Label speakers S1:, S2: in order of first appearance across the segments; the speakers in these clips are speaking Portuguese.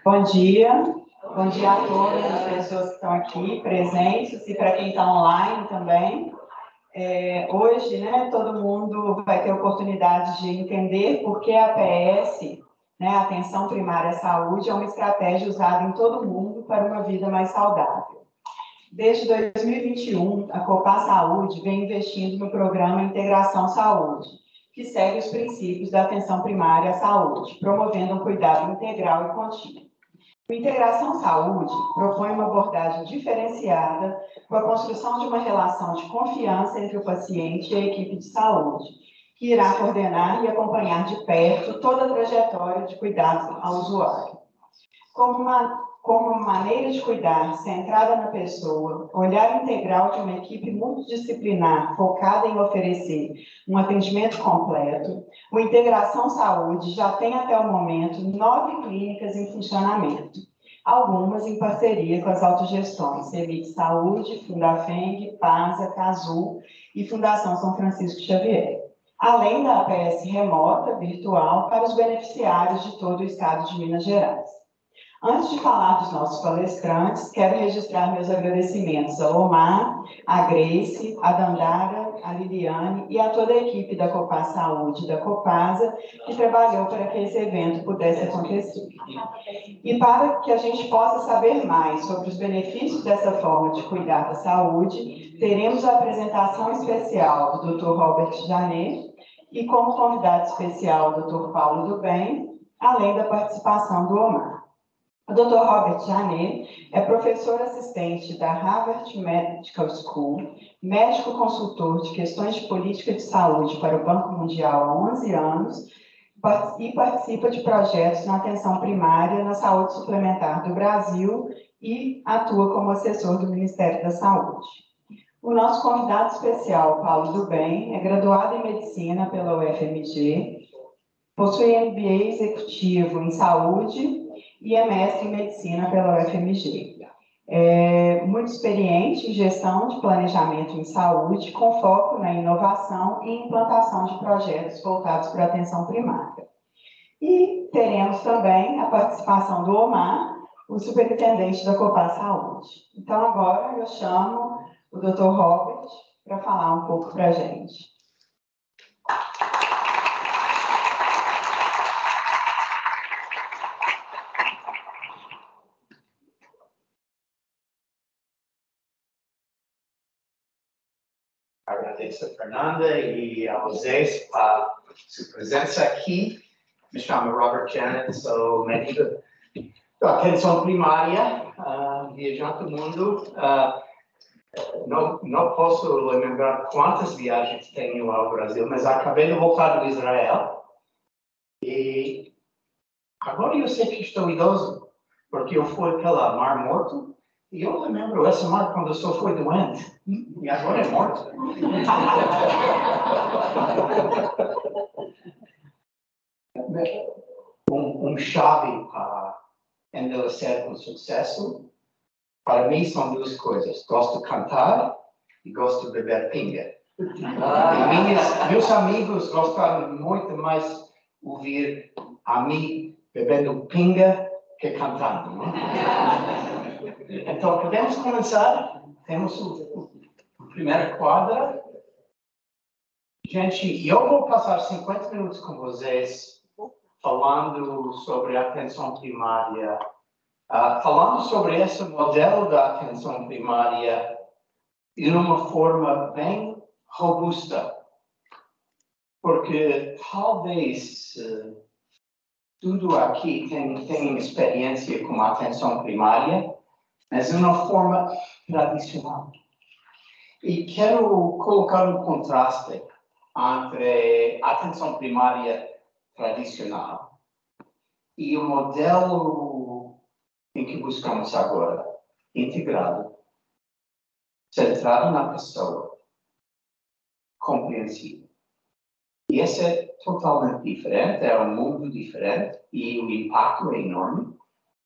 S1: Bom dia a todas as pessoas que estão aqui presentes e para quem está online também. Hoje, todo mundo vai ter oportunidade de entender por que a APS, a Atenção Primária à Saúde, é uma estratégia usada em todo o mundo para uma vida mais saudável. Desde 2021, a Copasa Saúde vem investindo no programa Integração Saúde, que segue os princípios da atenção primária à saúde, promovendo um cuidado integral e contínuo. O Integração Saúde propõe uma abordagem diferenciada com a construção de uma relação de confiança entre o paciente e a equipe de saúde, que irá coordenar e acompanhar de perto toda a trajetória de cuidados ao usuário. Como uma maneira de cuidar centrada na pessoa, olhar integral de uma equipe multidisciplinar focada em oferecer um atendimento completo, o Integração Saúde já tem até o momento 9 clínicas em funcionamento, algumas em parceria com as autogestões CEMIG Saúde, Fundafeng, PASA, CASU e Fundação São Francisco Xavier, além da APS remota, virtual, para os beneficiários de todo o estado de Minas Gerais. Antes de falar dos nossos palestrantes, quero registrar meus agradecimentos ao Omar, à Grace, à Dandara, à Liliane e a toda a equipe da Copasa Saúde e da Copasa que trabalhou para que esse evento pudesse acontecer. E para que a gente possa saber mais sobre os benefícios dessa forma de cuidar da saúde, teremos a apresentação especial do Dr. Robert Janet e, como convidado especial, o Dr. Paulo do Bem, além da participação do Omar. O Dr. Robert Janet é professor assistente da Harvard Medical School, médico consultor de questões de política de saúde para o Banco Mundial há 11 anos e participa de projetos na atenção primária na saúde suplementar do Brasil e atua como assessor do Ministério da Saúde. O nosso convidado especial, Paulo do Bem, é graduado em medicina pela UFMG, possui MBA executivo em saúde e é mestre em medicina pela UFMG. É muito experiente em gestão de planejamento em saúde, com foco na inovação e implantação de projetos voltados para a atenção primária. E teremos também a participação do Omar, o superintendente da Copasa Saúde. Então, agora eu chamo o Dr. Robert para falar um pouco para a gente.
S2: Agradeço a Fernanda e a vocês pela sua presença aqui. Me chamo Robert Janet, sou médico da atenção primária, viajando o mundo. Não posso lembrar quantas viagens tenho ao Brasil, mas acabei de voltar do Israel. E agora eu sei que estou idoso, porque eu fui pela Mar Morto. E eu lembro essa mar quando eu só fui doente. E agora é morto. Chave para envelhecer com sucesso, para mim, são duas coisas. Gosto de cantar e gosto de beber pinga. Meus amigos gostaram muito mais ouvir a mim bebendo pinga que cantando. Não é? Então, podemos começar? Temos a primeira quadra. Gente, eu vou passar 50 minutos com vocês falando sobre a atenção primária, falando sobre esse modelo da atenção primária de uma forma bem robusta. Porque talvez tudo aqui tem experiência com a atenção primária, mas de uma forma tradicional. E quero colocar um contraste entre a atenção primária tradicional e o modelo em que buscamos agora, integrado, centrado na pessoa, compreensivo. E esse é totalmente diferente, é um mundo diferente e o impacto é enorme.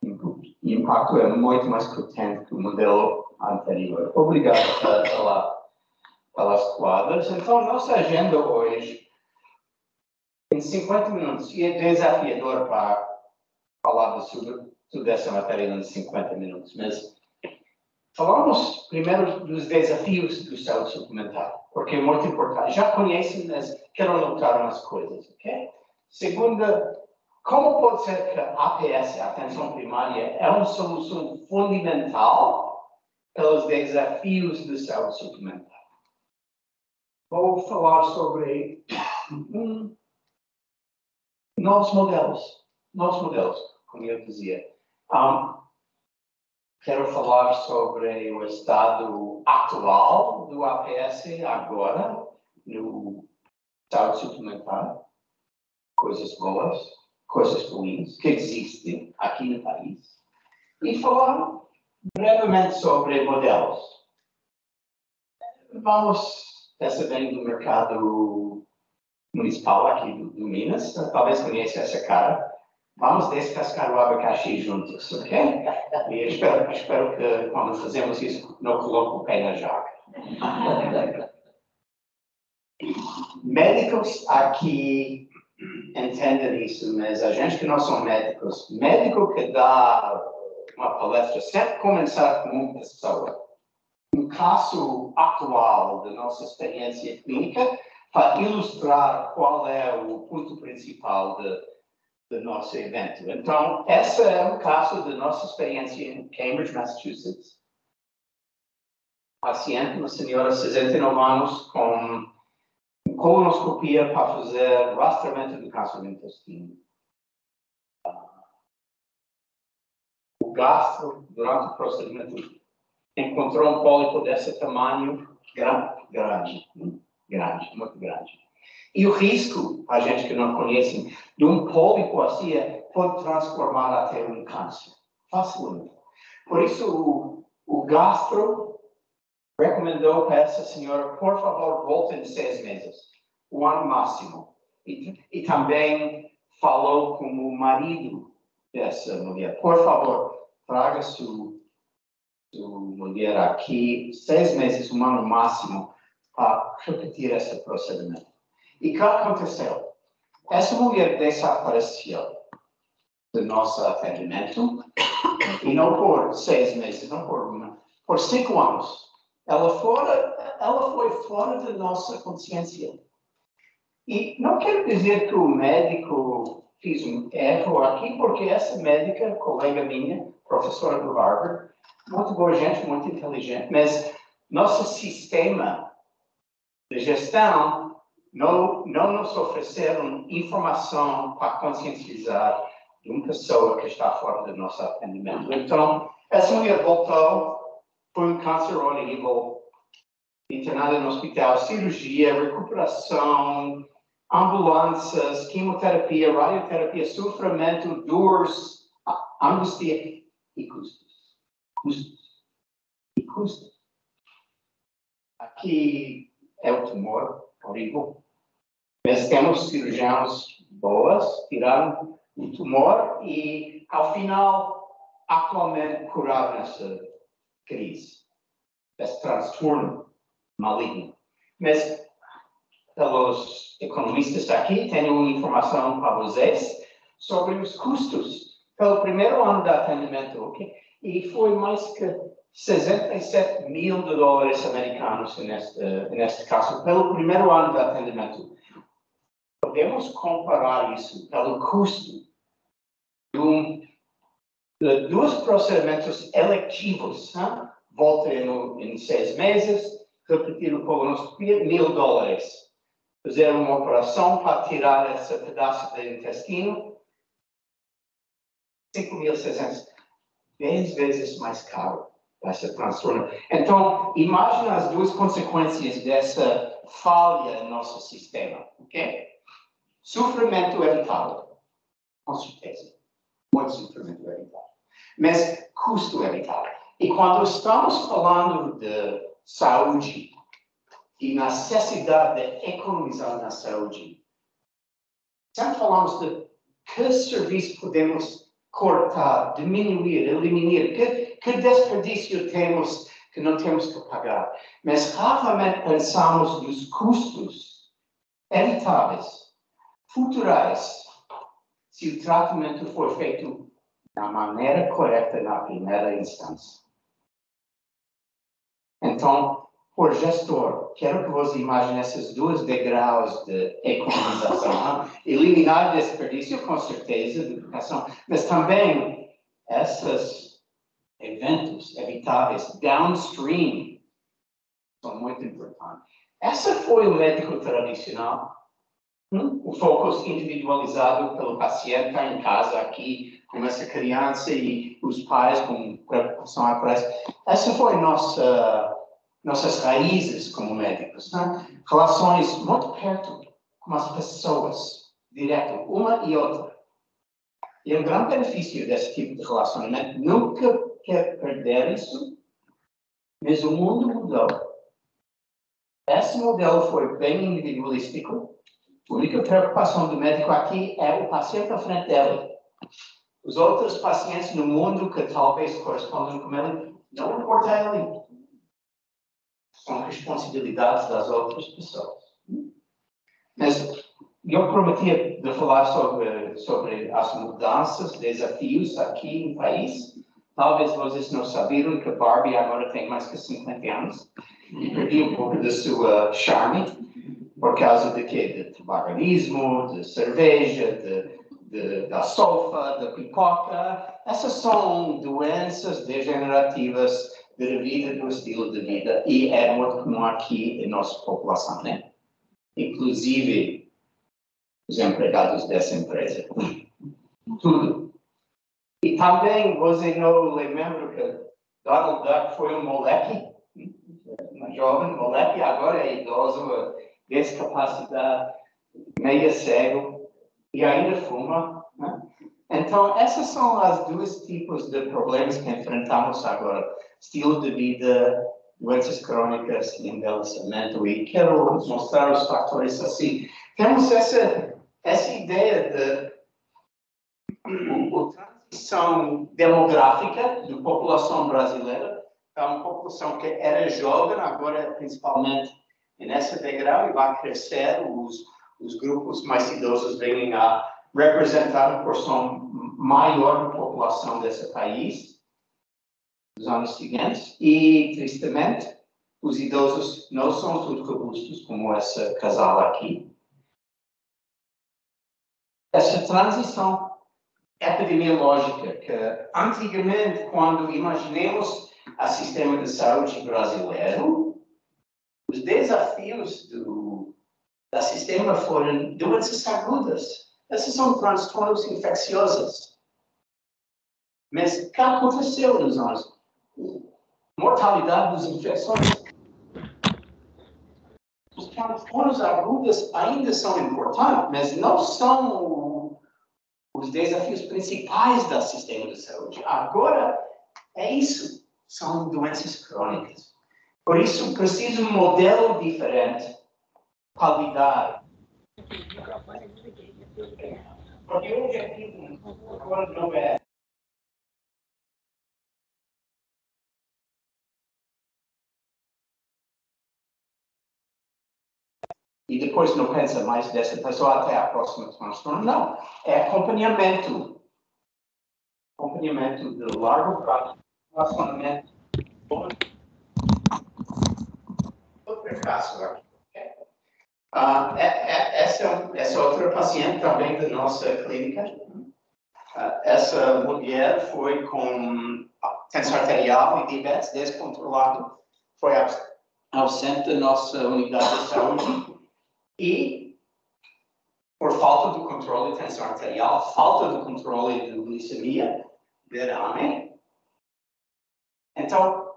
S2: O impacto é muito mais potente que o modelo anterior. Obrigado pelas quadras. Então, nossa agenda hoje, em 50 minutos, e é desafiador para falar sobre toda essa matéria em 50 minutos, mas falamos primeiro dos desafios do saúde suplementar, porque é muito importante. Já conhecem, mas quero notar umas coisas, ok? Segunda, como pode ser que a APS, a atenção primária, é uma solução fundamental pelos desafios do saúde suplementar? Vou falar sobre novos modelos, como eu dizia. Quero falar sobre o estado atual do APS agora, no saúde suplementar, coisas boas, coisas ruins, que existem aqui no país, e falar brevemente sobre modelos. Vamos perceber do mercado municipal aqui do Minas, talvez conheça essa cara. Vamos descascar o abacaxi juntos, ok? E espero que quando fazemos isso não coloque o pé na jaca. Médicos aqui entendem isso, mas a gente que não são médicos, médico que dá uma palestra sempre começar com uma pessoa. Um caso atual da nossa experiência clínica para ilustrar qual é o ponto principal do nosso evento. Então, esse é um caso da nossa experiência em Cambridge, Massachusetts. Paciente, uma senhora de 69 anos, com colonoscopia para fazer rastreamento do câncer do intestino. O gastro, durante o procedimento, encontrou um pólipo desse tamanho grande, muito grande. E o risco, a gente que não conhece, de um pólipo assim pode transformar até um câncer, facilmente. Por isso, o gastro recomendou para essa senhora, por favor, volte em 6 meses, o ano máximo. E também falou com o marido dessa mulher, por favor, traga sua mulher aqui, 6 meses, um ano máximo, para repetir esse procedimento. E o que aconteceu? Essa mulher desapareceu do nosso atendimento, e não por 6 meses, não por 5 anos. Ela foi fora da nossa consciência. E não quero dizer que o médico fez um erro aqui, porque essa médica, colega minha, professora do Harvard, muito boa gente, muito inteligente, mas nosso sistema de gestão não nos ofereceram informação para conscientizar uma pessoa que está fora do nosso atendimento. Então, essa mulher voltou, foi um câncer horrível, internada no hospital, cirurgia, recuperação, ambulâncias, quimioterapia, radioterapia, sofrimento, dores, angústia e custos. Aqui é o tumor horrível. Mas temos cirurgiões boas, tiraram o tumor e, ao final, atualmente curaram essa crise, esse transtorno maligno. Mas, pelos economistas aqui, tenho uma informação para vocês sobre os custos pelo primeiro ano de atendimento, ok? E foi mais que 67 mil dólares americanos neste caso, pelo primeiro ano de atendimento. Podemos comparar isso pelo custo de 2 procedimentos eletivos, volta em 6 meses, repetir o colonoscopia, 1.000 dólares. Fazer uma operação para tirar esse pedaço do intestino, 5.600, 10 vezes mais caro essa transtorno. Então, imagina as 2 consequências dessa falha no nosso sistema, ok? Sofrimento evitável, com certeza. Muito sofrimento evitável. Mas custo evitável. E quando estamos falando de saúde e necessidade de economizar na saúde, sempre falamos de que serviço podemos cortar, diminuir, eliminar, que desperdício temos que não temos que pagar. Mas raramente pensamos nos custos evitáveis, futurais, se o tratamento for feito da maneira correta na primeira instância. Então, por gestor, quero que você imagine esses dois degraus de economização. Eliminar desperdício, com certeza, duplicação, mas também esses eventos evitáveis downstream são muito importantes. Esse foi o médico tradicional. O foco individualizado pelo paciente em casa aqui, com essa criança e os pais com preocupação atrás. Essa foi nossas raízes como médicos, né? Relações muito perto com as pessoas, direto, uma e outra. E o grande benefício desse tipo de relacionamento, nunca quer perder isso, mas o mundo mudou. Esse modelo foi bem individualístico. A única preocupação do médico aqui é o paciente à frente dele. Os outros pacientes no mundo que talvez correspondam com ele, não importa ele. São responsabilidades das outras pessoas. Mas eu prometia de falar sobre as mudanças, desafios aqui no país. Talvez vocês não sabiam que Barbie agora tem mais que 50 anos e perdeu um pouco da sua charme por causa de quê? De tabagismo, de cerveja, da sofa, da pipoca. Essas são doenças degenerativas devido do estilo de vida e é muito comum aqui em nossa população, né? Inclusive os empregados dessa empresa. Tudo. E também você não lembra que Donald Duck foi um moleque, um jovem moleque, agora é idoso, discapacidade, meio cego e ainda fuma, né? Então, esses são os dois tipos de problemas que enfrentamos agora. Estilo de vida, doenças crônicas e envelhecimento. E quero mostrar os fatores assim. Temos essa ideia de transição demográfica da população brasileira. É uma população que era jovem, agora principalmente nessa degrau, e vai crescer. Os grupos mais idosos vêm a representar a porção maior da população desse país nos anos seguintes. E, tristemente, os idosos não são todos robustos, como esse casal aqui. Essa transição epidemiológica, que antigamente, quando imaginemos o sistema de saúde brasileiro, os desafios do sistema foram doenças agudas. Essas são transtornos infecciosos. Mas o que aconteceu nos anos? Mortalidade das infecções. Os transtornos agudos ainda são importantes, mas não são os desafios principais do sistema de saúde. Agora, é isso. São doenças crônicas. Por isso, precisa de um modelo diferente para lidar. Porque o objetivo agora não é e depois não pensa mais dessa pessoa até a próxima transtorno. Não, é acompanhamento. Acompanhamento de largo prazo, relacionamento. Outro caso aqui. Essa outra paciente também da nossa clínica. Essa mulher foi com tensão arterial e diabetes descontrolado. Foi ausente da nossa unidade de saúde. E, por falta de controle de tensão arterial, falta de controle de glicemia, derrame. Então,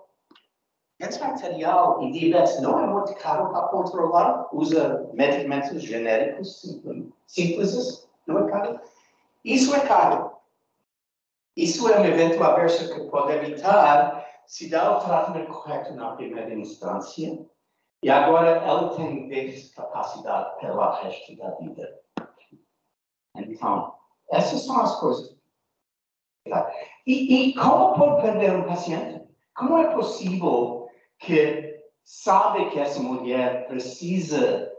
S2: tensão arterial e diabetes não é muito caro para controlar. Usa medicamentos genéricos simples, não é caro. Isso é caro. Isso é um evento adverso que pode evitar se dá o tratamento correto na primeira instância. E agora ela tem discapacidade pelo resto da vida. Então, essas são as coisas. E como pode perder um paciente? Como é possível que sabe que essa mulher precisa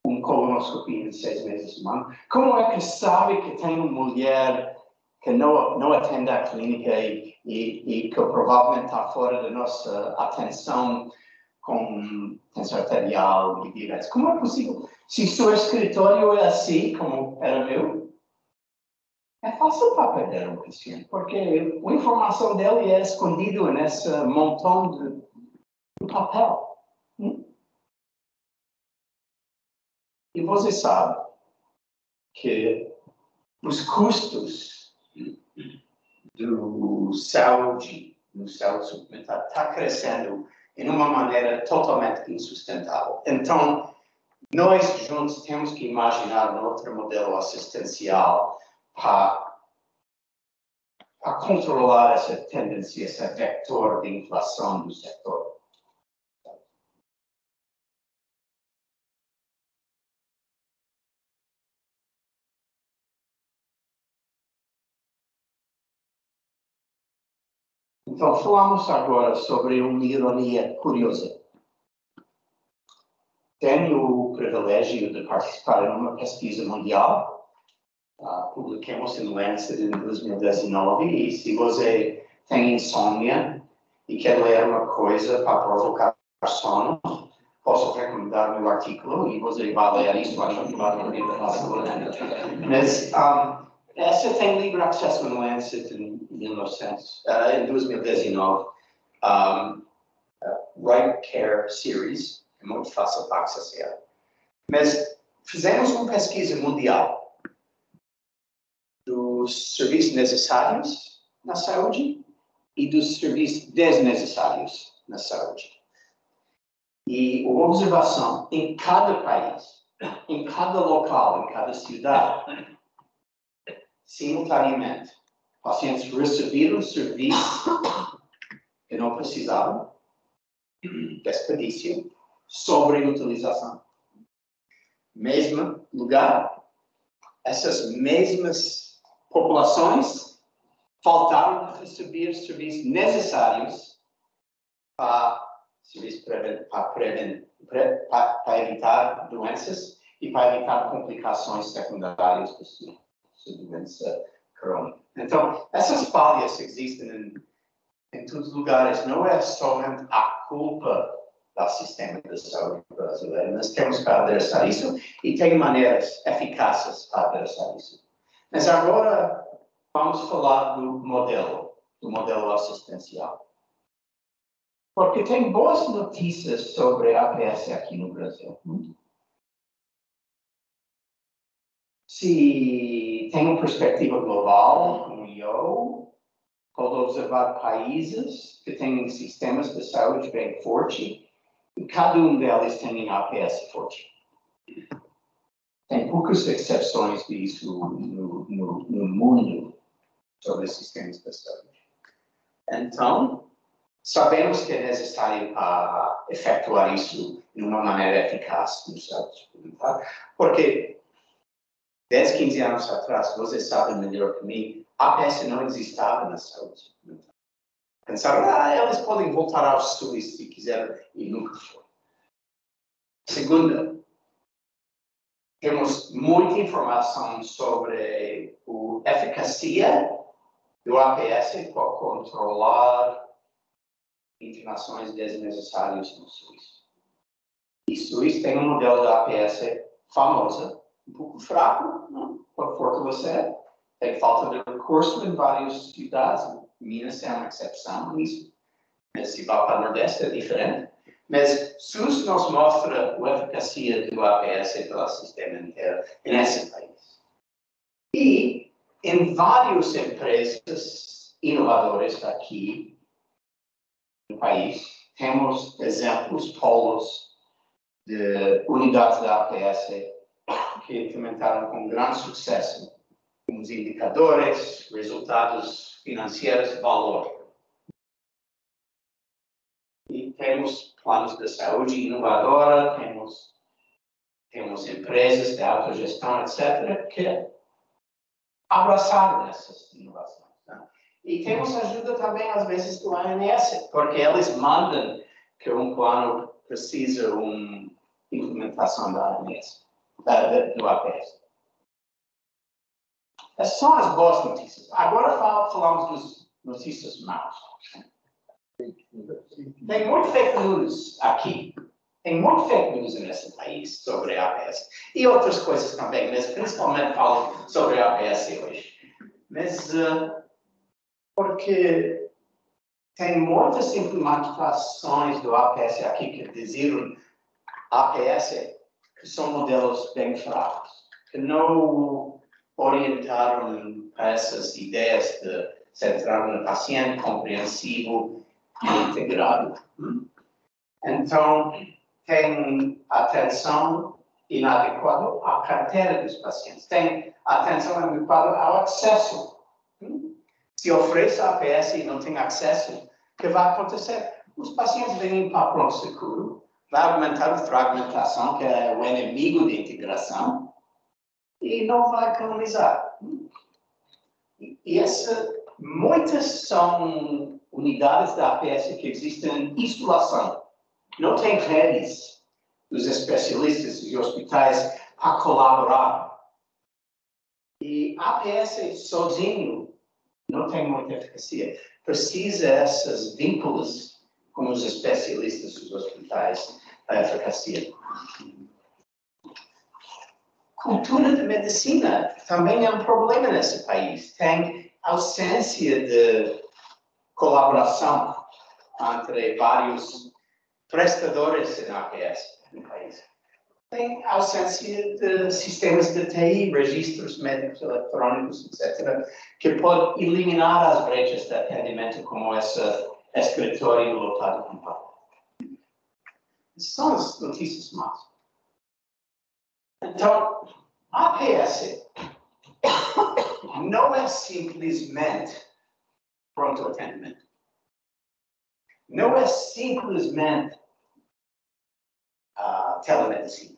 S2: de uma colonoscopia em 6 meses por ano? Como é que sabe que tem uma mulher que não atende à clínica e que provavelmente está fora da nossa atenção com tensão arterial e diabetes. Como é possível? Se o seu escritório é assim, como era meu, é fácil para perder um paciente, porque a informação dele é escondida nesse montão de papel. E você sabe que os custos do saúde, no saúde suplementar, está crescendo de uma maneira totalmente insustentável. Então, nós juntos temos que imaginar um outro modelo assistencial para controlar essa tendência, esse vetor de inflação do setor. Então, falamos agora sobre uma ironia curiosa. Tenho o privilégio de participar em uma pesquisa mundial. Publicamos em Lancet em 2019. E se você tem insônia e quer ler uma coisa para provocar sono, posso recomendar meu artigo e você vai ler isso, acho que vai ler facilmente. Mas essa tem livre acesso no Lancet em 2019. Right Care Series, é muito fácil para acessar. Mas fizemos uma pesquisa mundial dos serviços necessários na saúde e dos serviços desnecessários na saúde. E a observação em cada país, em cada local, em cada cidade, simultaneamente, pacientes receberam serviços que não precisavam, desperdício, sobreutilização. Mesmo lugar, essas mesmas populações faltaram de receber serviços necessários para evitar doenças e para evitar complicações secundárias da doença crônica. Então, essas falhas existem em todos os lugares. Não é somente a culpa do sistema de saúde brasileiro. Nós temos que adressar isso e tem maneiras eficazes para adressar isso. Mas agora vamos falar do modelo assistencial. Porque tem boas notícias sobre a APS aqui no Brasil. Se tem uma perspectiva global, como eu, pode observar países que têm sistemas de saúde bem fortes, e cada um deles tem APS forte. Tem poucas exceções disso no mundo sobre sistemas de saúde. Então, sabemos que é necessário efetuar isso de uma maneira eficaz no saúde suplementar, porque 10, 15 anos atrás, vocês sabem melhor que mim, a APS não existava na saúde suplementar. Pensaram, eles podem voltar ao SUS se quiserem, e nunca foi. Segunda, temos muita informação sobre a eficácia do APS para controlar internações desnecessárias no SUS. E o SUS tem um modelo de APS famoso, um pouco fraco, não? Para fortalecer. Tem falta de recurso em várias cidades. Minas é uma exceção nisso. Mas se vai para o Nordeste é diferente. Mas SUS nos mostra a eficácia do APS pelo sistema inteiro nesse país. E em várias empresas inovadoras aqui no país, temos exemplos, polos de unidades da APS que implementaram com grande sucesso os indicadores, resultados financeiros, valor. E temos planos de saúde inovadora, temos empresas de autogestão, etc., que abraçaram essas inovações. Né? E temos ajuda também, às vezes, do ANS, porque eles mandam que um plano precisa de uma implementação da ANS, do APS. Essas são as boas notícias. Agora falamos dos notícias más. Tem muito fake news aqui. Tem muito fake news nesse país sobre a APS. E outras coisas também, mas principalmente falo sobre a APS hoje. Mas porque tem muitas implementações do APS aqui que diziam APS que são modelos bem fracos, que não orientaram para essas ideias de centrar no paciente, compreensivo e integrado. Então, tem atenção inadequada à carteira dos pacientes, tem atenção inadequada ao acesso. Se oferece APS e não tem acesso, o que vai acontecer? Os pacientes vêm para pronto seguro, vai aumentar a fragmentação, que é o inimigo da integração, e não vai economizar. Muitas são unidades da APS que existem em isolação. Não tem redes dos especialistas e hospitais a colaborar. E a APS sozinho não tem muita eficácia. Precisa esses vínculos com os especialistas dos hospitais da eficácia. Cultura de medicina também é um problema nesse país. Tem ausência de colaboração entre vários prestadores na APS no país. Tem ausência de sistemas de TI, registros médicos eletrônicos, etc., que pode eliminar as brechas de atendimento, como esse escritório lotado com papel. São as notícias más. Então, a APS não é simplesmente pronto atendimento. Não é simplesmente telemedicina.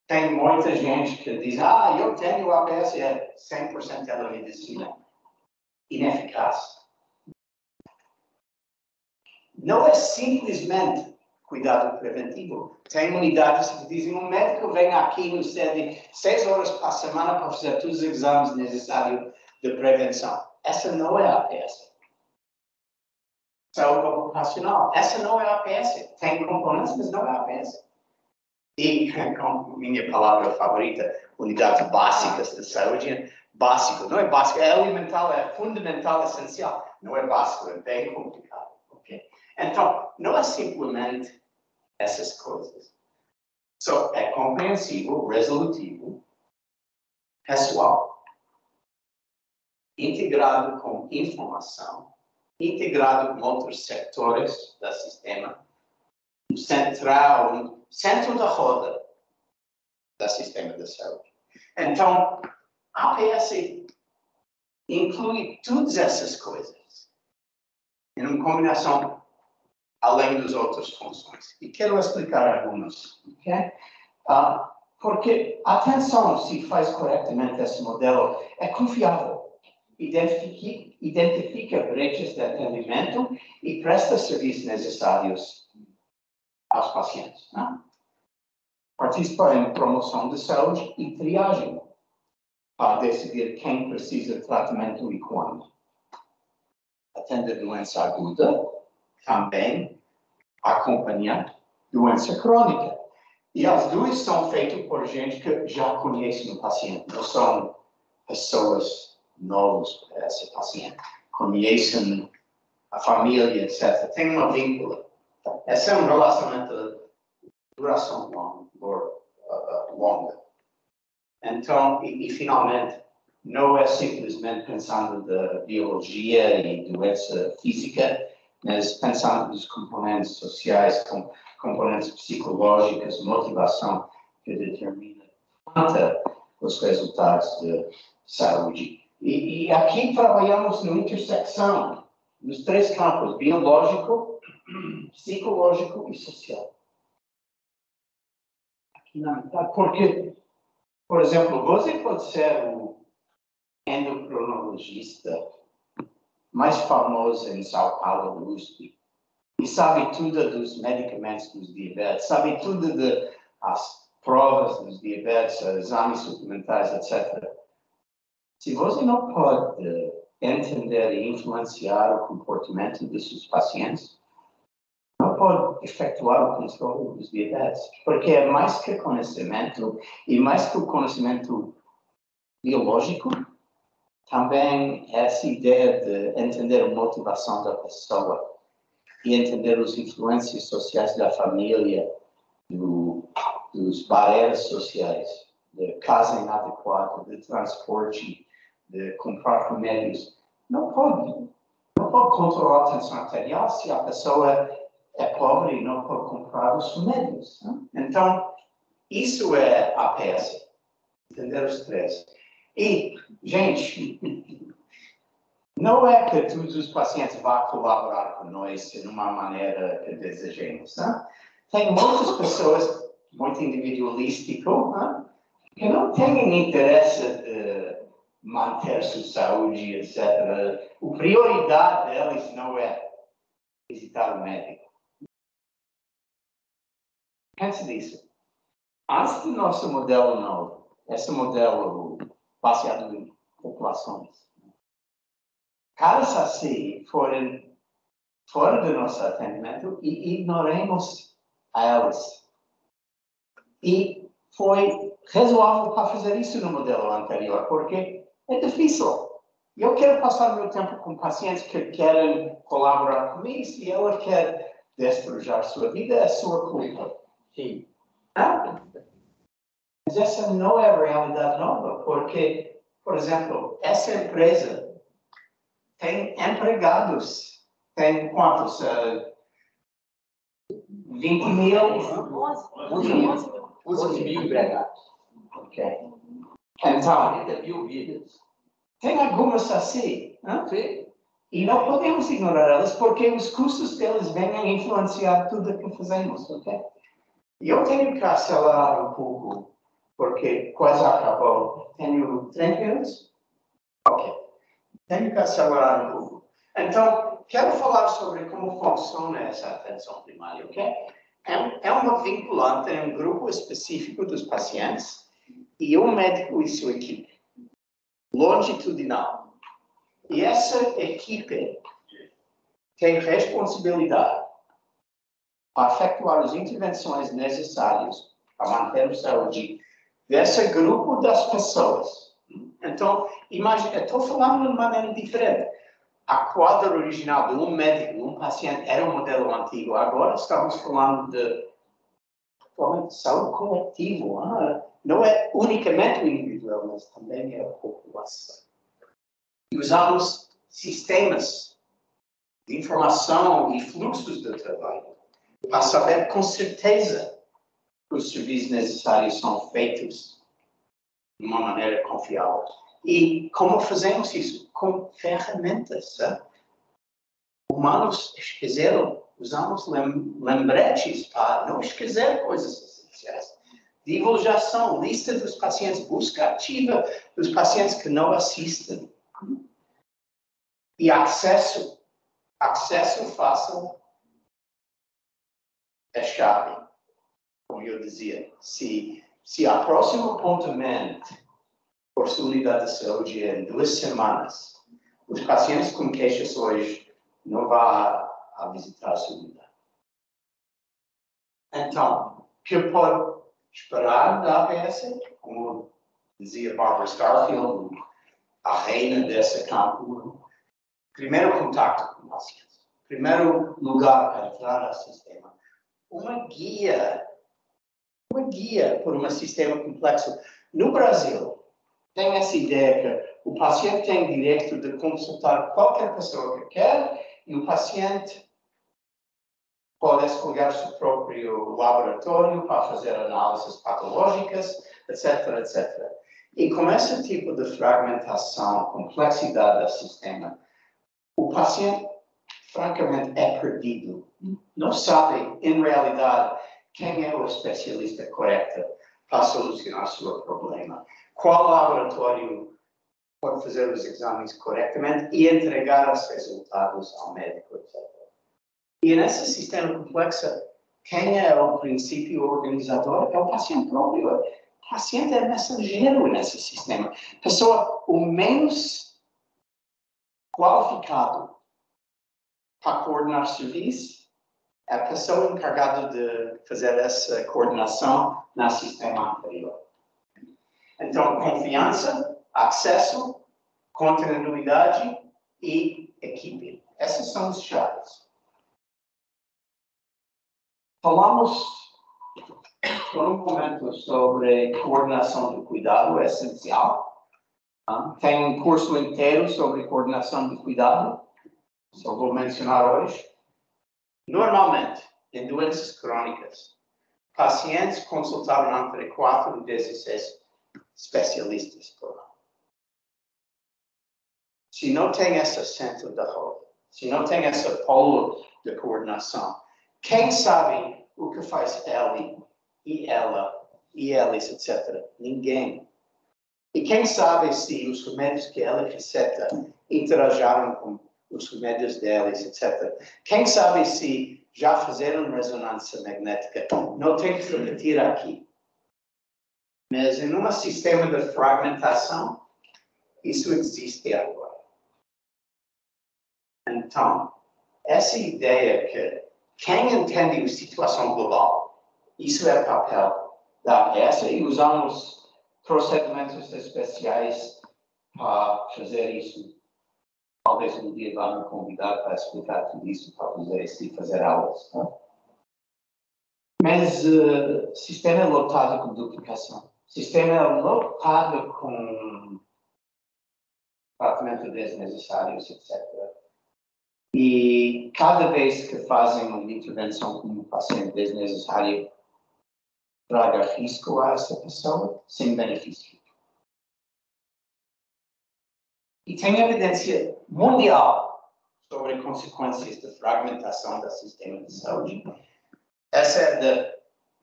S2: Tem muita gente que diz, eu tenho APS, é 100% telemedicina. Ineficaz. Não é simplesmente cuidado preventivo. Tem unidades que dizem, um médico vem aqui no sede 6 horas por semana para fazer todos os exames necessários de prevenção. Essa não é a APS. Saúde ocupacional. Essa não é a APS. Tem componentes, mas não é a APS. E, com minha palavra favorita, unidades básicas de saúde. Básico, não é básico, é elemental, é fundamental, essencial. Não é básico, é bem complicado. Okay? Então, não é simplesmente essas coisas. É compreensivo, resolutivo, pessoal, integrado com informação, integrado com outros setores do sistema, central, centro da roda do sistema de saúde. Então, a APS inclui todas essas coisas em uma combinação além das outras funções. E quero explicar algumas. Okay? Porque, atenção, se faz corretamente esse modelo, é confiável. Identifica brechas de atendimento e presta serviços necessários aos pacientes. Não? Participa em promoção de saúde e triagem para decidir quem precisa de tratamento e quando. Atende doença aguda, também acompanha doença crônica. E as duas são feitas por gente que já conhece o paciente, não são pessoas novas para esse paciente. Conhecem a família, etc. Tem uma vínculo. Esse é um relacionamento de duração longa. Então, e finalmente, não é simplesmente pensando da biologia e doença física, mas pensando nos componentes sociais, componentes psicológicos, motivação, que determina os resultados de saúde. E aqui trabalhamos na intersecção, nos 3 campos, biológico, psicológico e social. Aqui na metade, porque, por exemplo, você pode ser o endocrinologista mais famoso em São Paulo, do USP, e sabe tudo dos medicamentos dos diabetes, sabe tudo das provas dos diabetes, exames suplementares, etc. Se você não pode entender e influenciar o comportamento dos seus pacientes, não pode efetuar o controle dos diabetes, porque é mais que conhecimento, e mais que o conhecimento biológico, também essa ideia de entender a motivação da pessoa e entender as influências sociais da família, dos barreiras sociais, de casa inadequada, de transporte, de comprar remédios. Não pode controlar a tensão arterial se a pessoa é pobre e não pode comprar os remédios. Né? Então, isso é APS, entender os três. E, gente, não é que todos os pacientes vão colaborar com nós de uma maneira que desejamos. Né? Tem muitas pessoas muito individualístico, né? Que não têm interesse de manter sua saúde, etc. A prioridade deles não é visitar o médico. Pense nisso. Antes do nosso modelo novo, esse modelo baseado em populações, caras assim foram fora do nosso atendimento e ignoramos a elas. E foi razoável para fazer isso no modelo anterior, porque é difícil. Eu quero passar meu tempo com pacientes que querem colaborar comigo. Se ela quer destrojar sua vida, é sua culpa. Sim. Mas essa não é a realidade nova, porque, por exemplo, essa empresa tem empregados. Tem quantos? 20 mil? 11 mil empregados. Ok. Então, 40 mil vidas. Tem algumas assim, não? Sim. E não podemos ignorar elas, porque os custos deles vêm a influenciar tudo o que fazemos, ok? E eu tenho que acelerar um pouco, porque quase acabou. Tenho 30 minutos? Ok. Tenho que acelerar um pouco. Então, quero falar sobre como funciona essa atenção primária, ok? É uma vinculante em um grupo específico dos pacientes e um médico e sua equipe, longitudinal. E essa equipe tem responsabilidade para efetuar as intervenções necessárias para manter a saúde desse grupo das pessoas. Então, imagina, estou falando de uma maneira diferente. A quadra original de um médico, um paciente, era um modelo antigo. Agora estamos falando de saúde coletiva. Não é unicamente o individual, mas também é a população. E usamos sistemas de informação e fluxos de trabalho para saber com certeza que os serviços necessários são feitos de uma maneira confiável. E como fazemos isso? Com ferramentas. Humanos esqueceram, usamos lembretes para não esquecer coisas essenciais. Divulgação, lista dos pacientes, busca ativa dos pacientes que não assistem. E acesso fácil é chave. Como eu dizia, se a próximo apontamento por sua unidade de saúde é em 2 semanas, os pacientes com queixas hoje não vão a visitar a sua unidade. Então, o que pode esperar da APS, como dizia Barbara Starfield, a reina desse campo, primeiro contato com o paciente, primeiro lugar para entrar no sistema, uma guia por um sistema complexo. No Brasil, tem essa ideia que o paciente tem o direito de consultar qualquer pessoa que quer e o paciente pode escolher seu próprio laboratório para fazer análises patológicas, etc, etc. E com esse tipo de fragmentação, complexidade do sistema, o paciente, francamente, é perdido. Não sabe, em realidade, quem é o especialista correto para solucionar o seu problema. Qual laboratório pode fazer os exames corretamente e entregar os resultados ao médico, etc. E nesse sistema complexo, quem é o princípio organizador? É o paciente próprio. paciente é mensageiro nesse sistema. Pessoa o menos qualificado para coordenar serviço é a pessoa encarregada de fazer essa coordenação no sistema anterior. Então, confiança, acesso, continuidade e equipe. Essas são as chaves. Falamos por um momento sobre coordenação de cuidado essencial. Tem um curso inteiro sobre coordenação de cuidado. Só vou mencionar hoje. Normalmente, em doenças crônicas, pacientes consultaram entre 4 e 16 especialistas por ano. Se não tem esse centro da roda, se não tem esse polo de coordenação, quem sabe o que faz ele e ela e eles, etc.? Ninguém. E quem sabe se os remédios que ela receta interagiram com os remédios deles, etc. Quem sabe se já fizeram ressonância magnética? Não tem que repetir aqui. Mas em um sistema de fragmentação, isso existe agora. Então, essa ideia que quem entende a situação global, isso é o papel da APS e usamos procedimentos especiais para fazer isso. Talvez um dia vá me convidar para explicar tudo isso, para fazer isso e fazer aulas. Tá? Mas o sistema é lotado com duplicação. O sistema é lotado com tratamento desnecessário, etc. E cada vez que fazem uma intervenção com um paciente desnecessário, traga risco a essa pessoa sem benefício. E tem evidência mundial sobre consequências da fragmentação do sistema de saúde. Essa é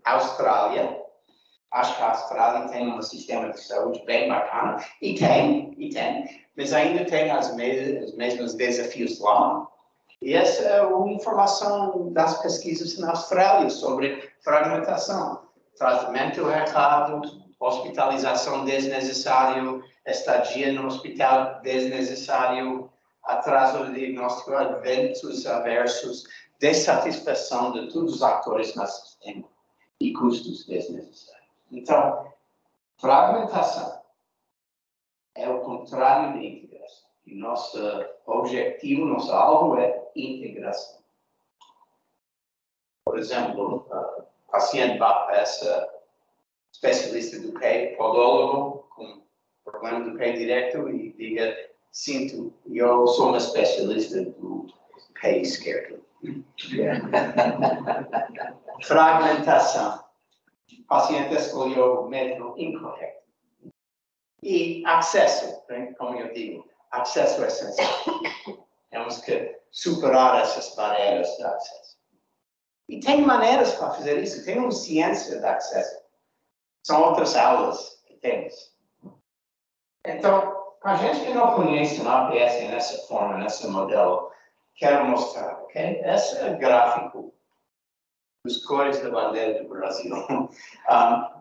S2: da Austrália. Acho que a Austrália tem um sistema de saúde bem bacana. E tem. Mas ainda tem os mesmos desafios lá. E essa é uma informação das pesquisas na Austrália sobre fragmentação. Tratamento errado, hospitalização desnecessária, estadia no hospital desnecessário, atraso do diagnóstico, eventos adversos, dissatisfação de todos os atores no sistema e custos desnecessários. Então, fragmentação é o contrário de integração. E nosso objetivo, nosso alvo é integração. Por exemplo, o paciente vai para essa especialista do pé, podólogo, com problema do pé direto e diga, sinto, eu sou uma especialista do pé esquerdo. Fragmentação. O paciente escolheu o método incorreto. E acesso, como eu digo, acesso é essencial. Temos que superar essas barreiras de acesso. E tem maneiras para fazer isso, tem uma ciência de acesso. São outras aulas que temos. Então, para a gente que não conhece a APS nessa forma, nesse modelo, quero mostrar, ok? Esse é o gráfico dos cores da bandeira do Brasil.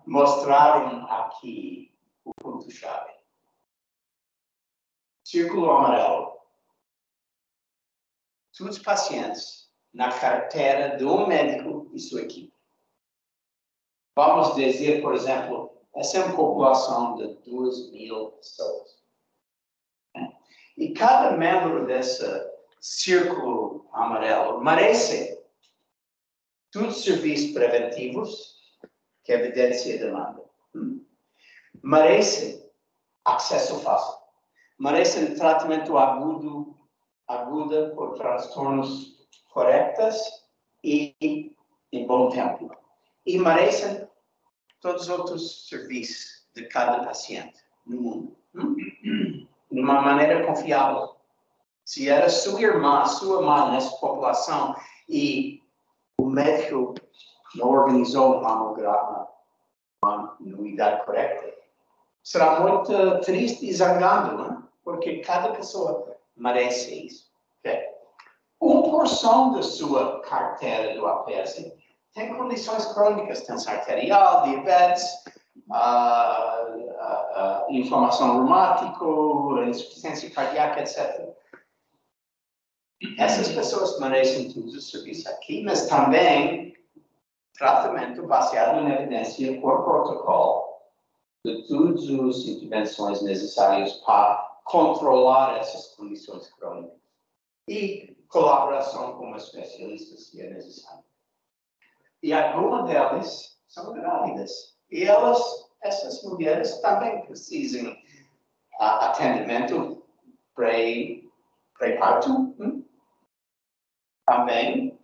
S2: Mostraram aqui o ponto-chave. Círculo amarelo. Todos os pacientes na carteira do médico e sua equipe. Vamos dizer, por exemplo, essa é uma população de 2.000 pessoas. E cada membro desse círculo amarelo merece todos os serviços preventivos que a evidência demanda. Merece acesso fácil. Merece tratamento agudo por transtornos corretos e em bom tempo. E merecem todos os outros serviços de cada paciente no mundo. De uma maneira confiável. Se era sua mãe nessa população e o médico não organizou um mamograma na idade correta, será muito triste e zangado, não? Porque cada pessoa merece isso. Okay? Uma porção da sua carteira do APS tem condições crônicas, tensão arterial, diabetes, inflamação reumática, insuficiência cardíaca, etc. Essas pessoas merecem todos os serviços aqui, mas também tratamento baseado em evidência por protocolo de todas as intervenções necessárias para controlar essas condições crônicas e colaboração com especialistas se é necessário. E algumas delas são grávidas e essas mulheres também precisam atendimento pré-parto. Também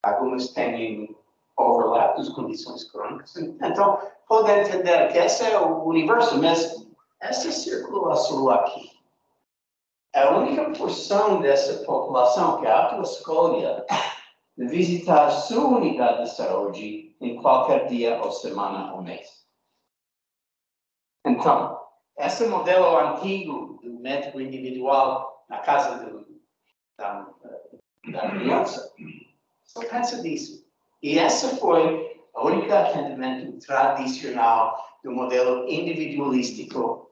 S2: algumas têm overlap das condições crônicas. Então, pode entender que esse é o universo, mas esse círculo azul aqui é a única porção dessa população que auto-escolhe de visitar sua unidade de saúde em qualquer dia ou semana ou mês. Então, esse modelo antigo do médico individual na casa da criança, só pensa nisso. E esse foi o único atendimento tradicional do modelo individualístico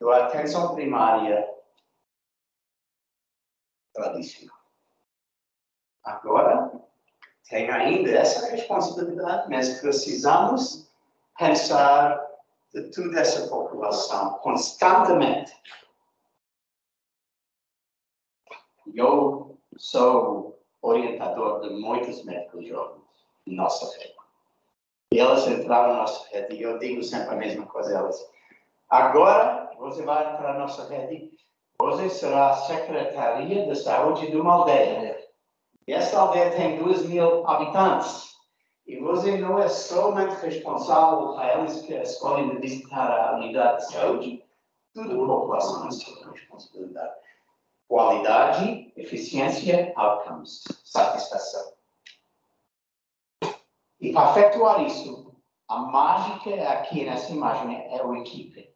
S2: da atenção primária tradicional. Agora, tem ainda essa responsabilidade, mas precisamos pensar de toda essa população constantemente. Eu sou orientador de muitos médicos jovens em nossa rede. E elas entraram na nossa rede e eu digo sempre a mesma coisa a elas. Agora, você vai entrar na nossa rede, você será a Secretaria de Saúde de uma aldeia. E essa aldeia tem 2.000 habitantes. E você não é somente responsável a eles que escolhem visitar a unidade de saúde, toda a população é sua responsabilidade. Qualidade, eficiência, outcomes, satisfação. E para efetuar isso, a mágica aqui nessa imagem é o equipe.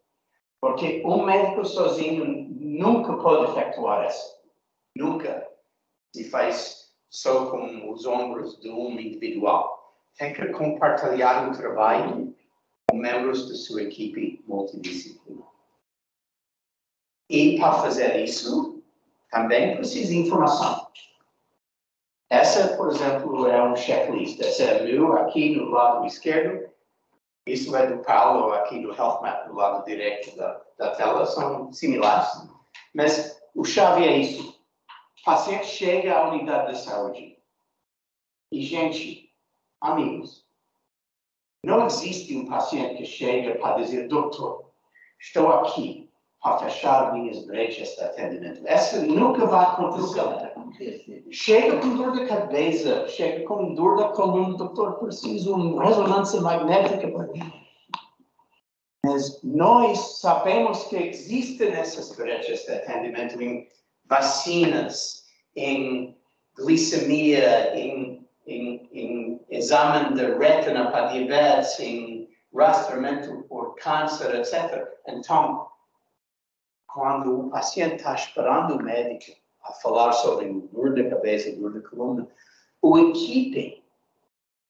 S2: Porque um médico sozinho nunca pode efetuar isso. Nunca. Se faz só com os ombros de um individual. Tem que compartilhar o trabalho com membros de sua equipe multidisciplinar. E para fazer isso, também precisa de informação. Essa, por exemplo, é um checklist. Essa é meu aqui no lado esquerdo. Isso é do Paulo aqui do Health Map, do lado direito da tela. São similares. Mas o chave é isso. O paciente chega à unidade de saúde. E, gente, amigos, não existe um paciente que chega para dizer, doutor, estou aqui para fechar minhas brechas de atendimento. Essa nunca vai acontecer. Chega com dor de cabeça, chega com dor da coluna, doutor, preciso de uma ressonância magnética. Mas nós sabemos que existem essas brechas de atendimento em vacinas, em glicemia, em exame de retina para diabetes, em rastreamento por câncer, etc. Então, quando o paciente está esperando o médico a falar sobre dor de cabeça e dor de coluna, a equipe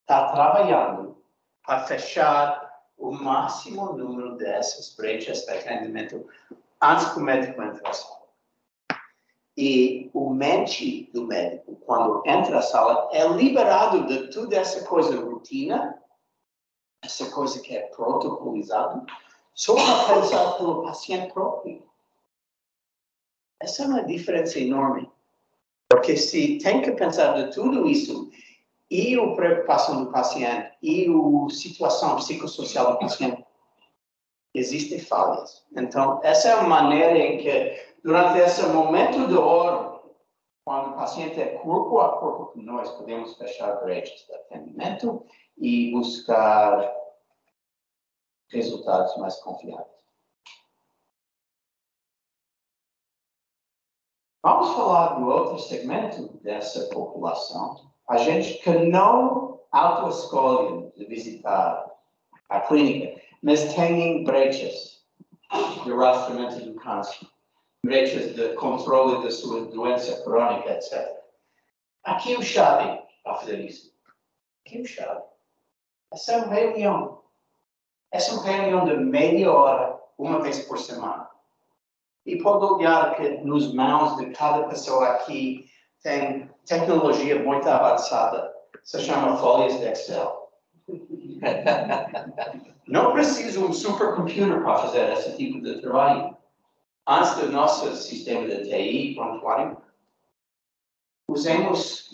S2: está trabalhando para fechar o máximo número dessas brechas de atendimento antes que o médico entre na sala. E o mente do médico, quando entra na sala, é liberado de toda essa coisa rotina, essa coisa que é protocolizada, só para pensar pelo paciente próprio. Essa é uma diferença enorme. Porque se tem que pensar de tudo isso, e a preocupação do paciente, e a situação psicossocial do paciente, existem falhas. Então, essa é a maneira em que, durante esse momento de ouro, quando o paciente é corpo a corpo, nós podemos fechar brechas de atendimento e buscar resultados mais confiáveis. Vamos falar do outro segmento dessa população. A gente que não auto-escolhe de visitar a clínica, mas tem brechas de rastreamento do câncer, brechas de controle da sua doença crônica, etc. Aqui é o chave para fazer isso. Aqui é o chave. Essa é uma reunião. Essa é uma reunião de meia hora, uma vez por semana. E pode olhar que nos mãos de cada pessoa aqui tem tecnologia muito avançada. Se chama folhas de Excel. Não precisa um supercomputer para fazer esse tipo de trabalho. Antes do nosso sistema de TI prontuário, usamos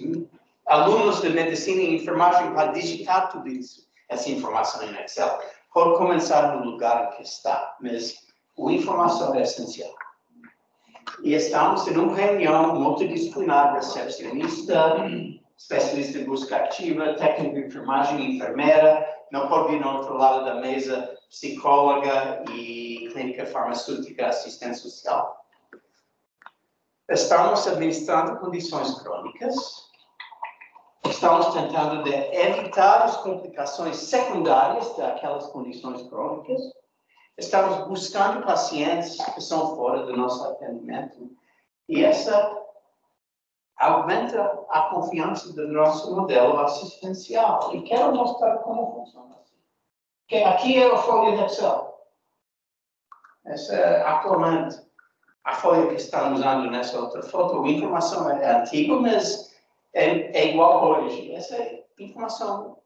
S2: alunos de medicina e enfermagem para digitar tudo isso, essa informação em Excel. Pode começar no lugar em que está, mas a informação é essencial. E estamos em uma reunião multidisciplinar, recepcionista, especialista em busca ativa, técnico de enfermagem, enfermeira, não pode vir no outro lado da mesa, psicóloga e clínica farmacêutica, assistente social. Estamos administrando condições crônicas, estamos tentando evitar as complicações secundárias daquelas condições crônicas, estamos buscando pacientes que são fora do nosso atendimento e essa aumenta a confiança do nosso modelo assistencial. E quero mostrar como funciona assim. Okay, aqui é a folha de Excel. Essa é atualmente a folha que estamos usando nessa outra foto. A informação é antiga, mas é igual hoje. Essa é informação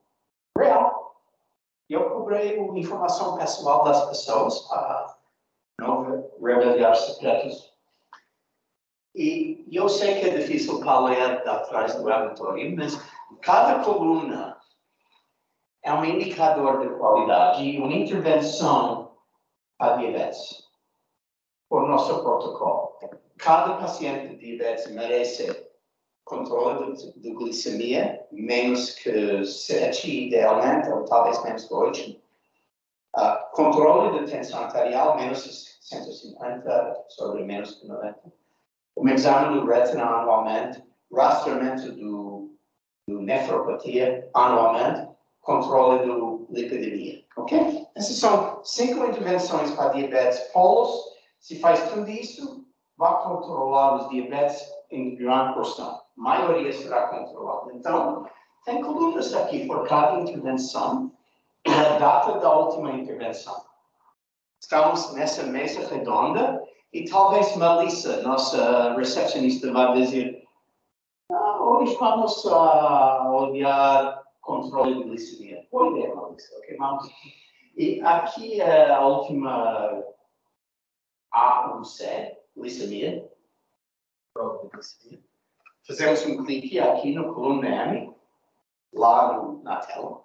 S2: real. Eu cobrei a informação pessoal das pessoas para não revelar secretos. E eu sei que é difícil para ler atrás do auditório, mas cada coluna é um indicador de qualidade e uma intervenção para diabetes, por nosso protocolo. Cada paciente de diabetes merece controle de glicemia, menos que 7 idealmente, ou talvez menos que 8. Controle de tensão arterial, menos que 150 sobre menos que 90. Um exame do retina anualmente, rastreamento do nefropatia anualmente, controle do lipidemia. Ok? Essas são 5 intervenções para diabetes polos. Se faz tudo isso, vai controlar os diabetes em grande porção. A maioria será controlada. Então, tem colunas aqui por cada intervenção e a data da última intervenção. Estamos nessa mesa redonda e talvez Melissa, nossa recepcionista, vai dizer hoje vamos olhar controle de glicemia. Boa ideia, Melissa. Ok, vamos. E aqui é a última A1C, glicemia. Prova de glicemia. Fazemos um clique aqui no coluna M, lá na tela.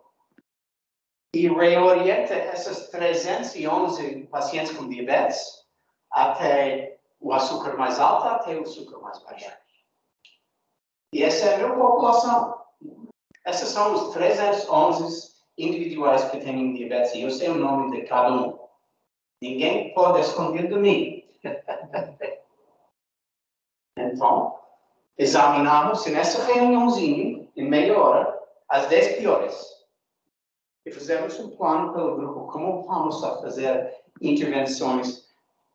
S2: E reorienta essas 311 pacientes com diabetes até o açúcar mais alto, até o açúcar mais baixo. E essa é a minha população. Essas são os 311 individuais que têm diabetes. E eu sei o nome de cada um. Ninguém pode esconder de mim. Então, examinamos nessa reuniãozinha, em meia hora, as 10 piores. E fizemos um plano pelo grupo, como vamos a fazer intervenções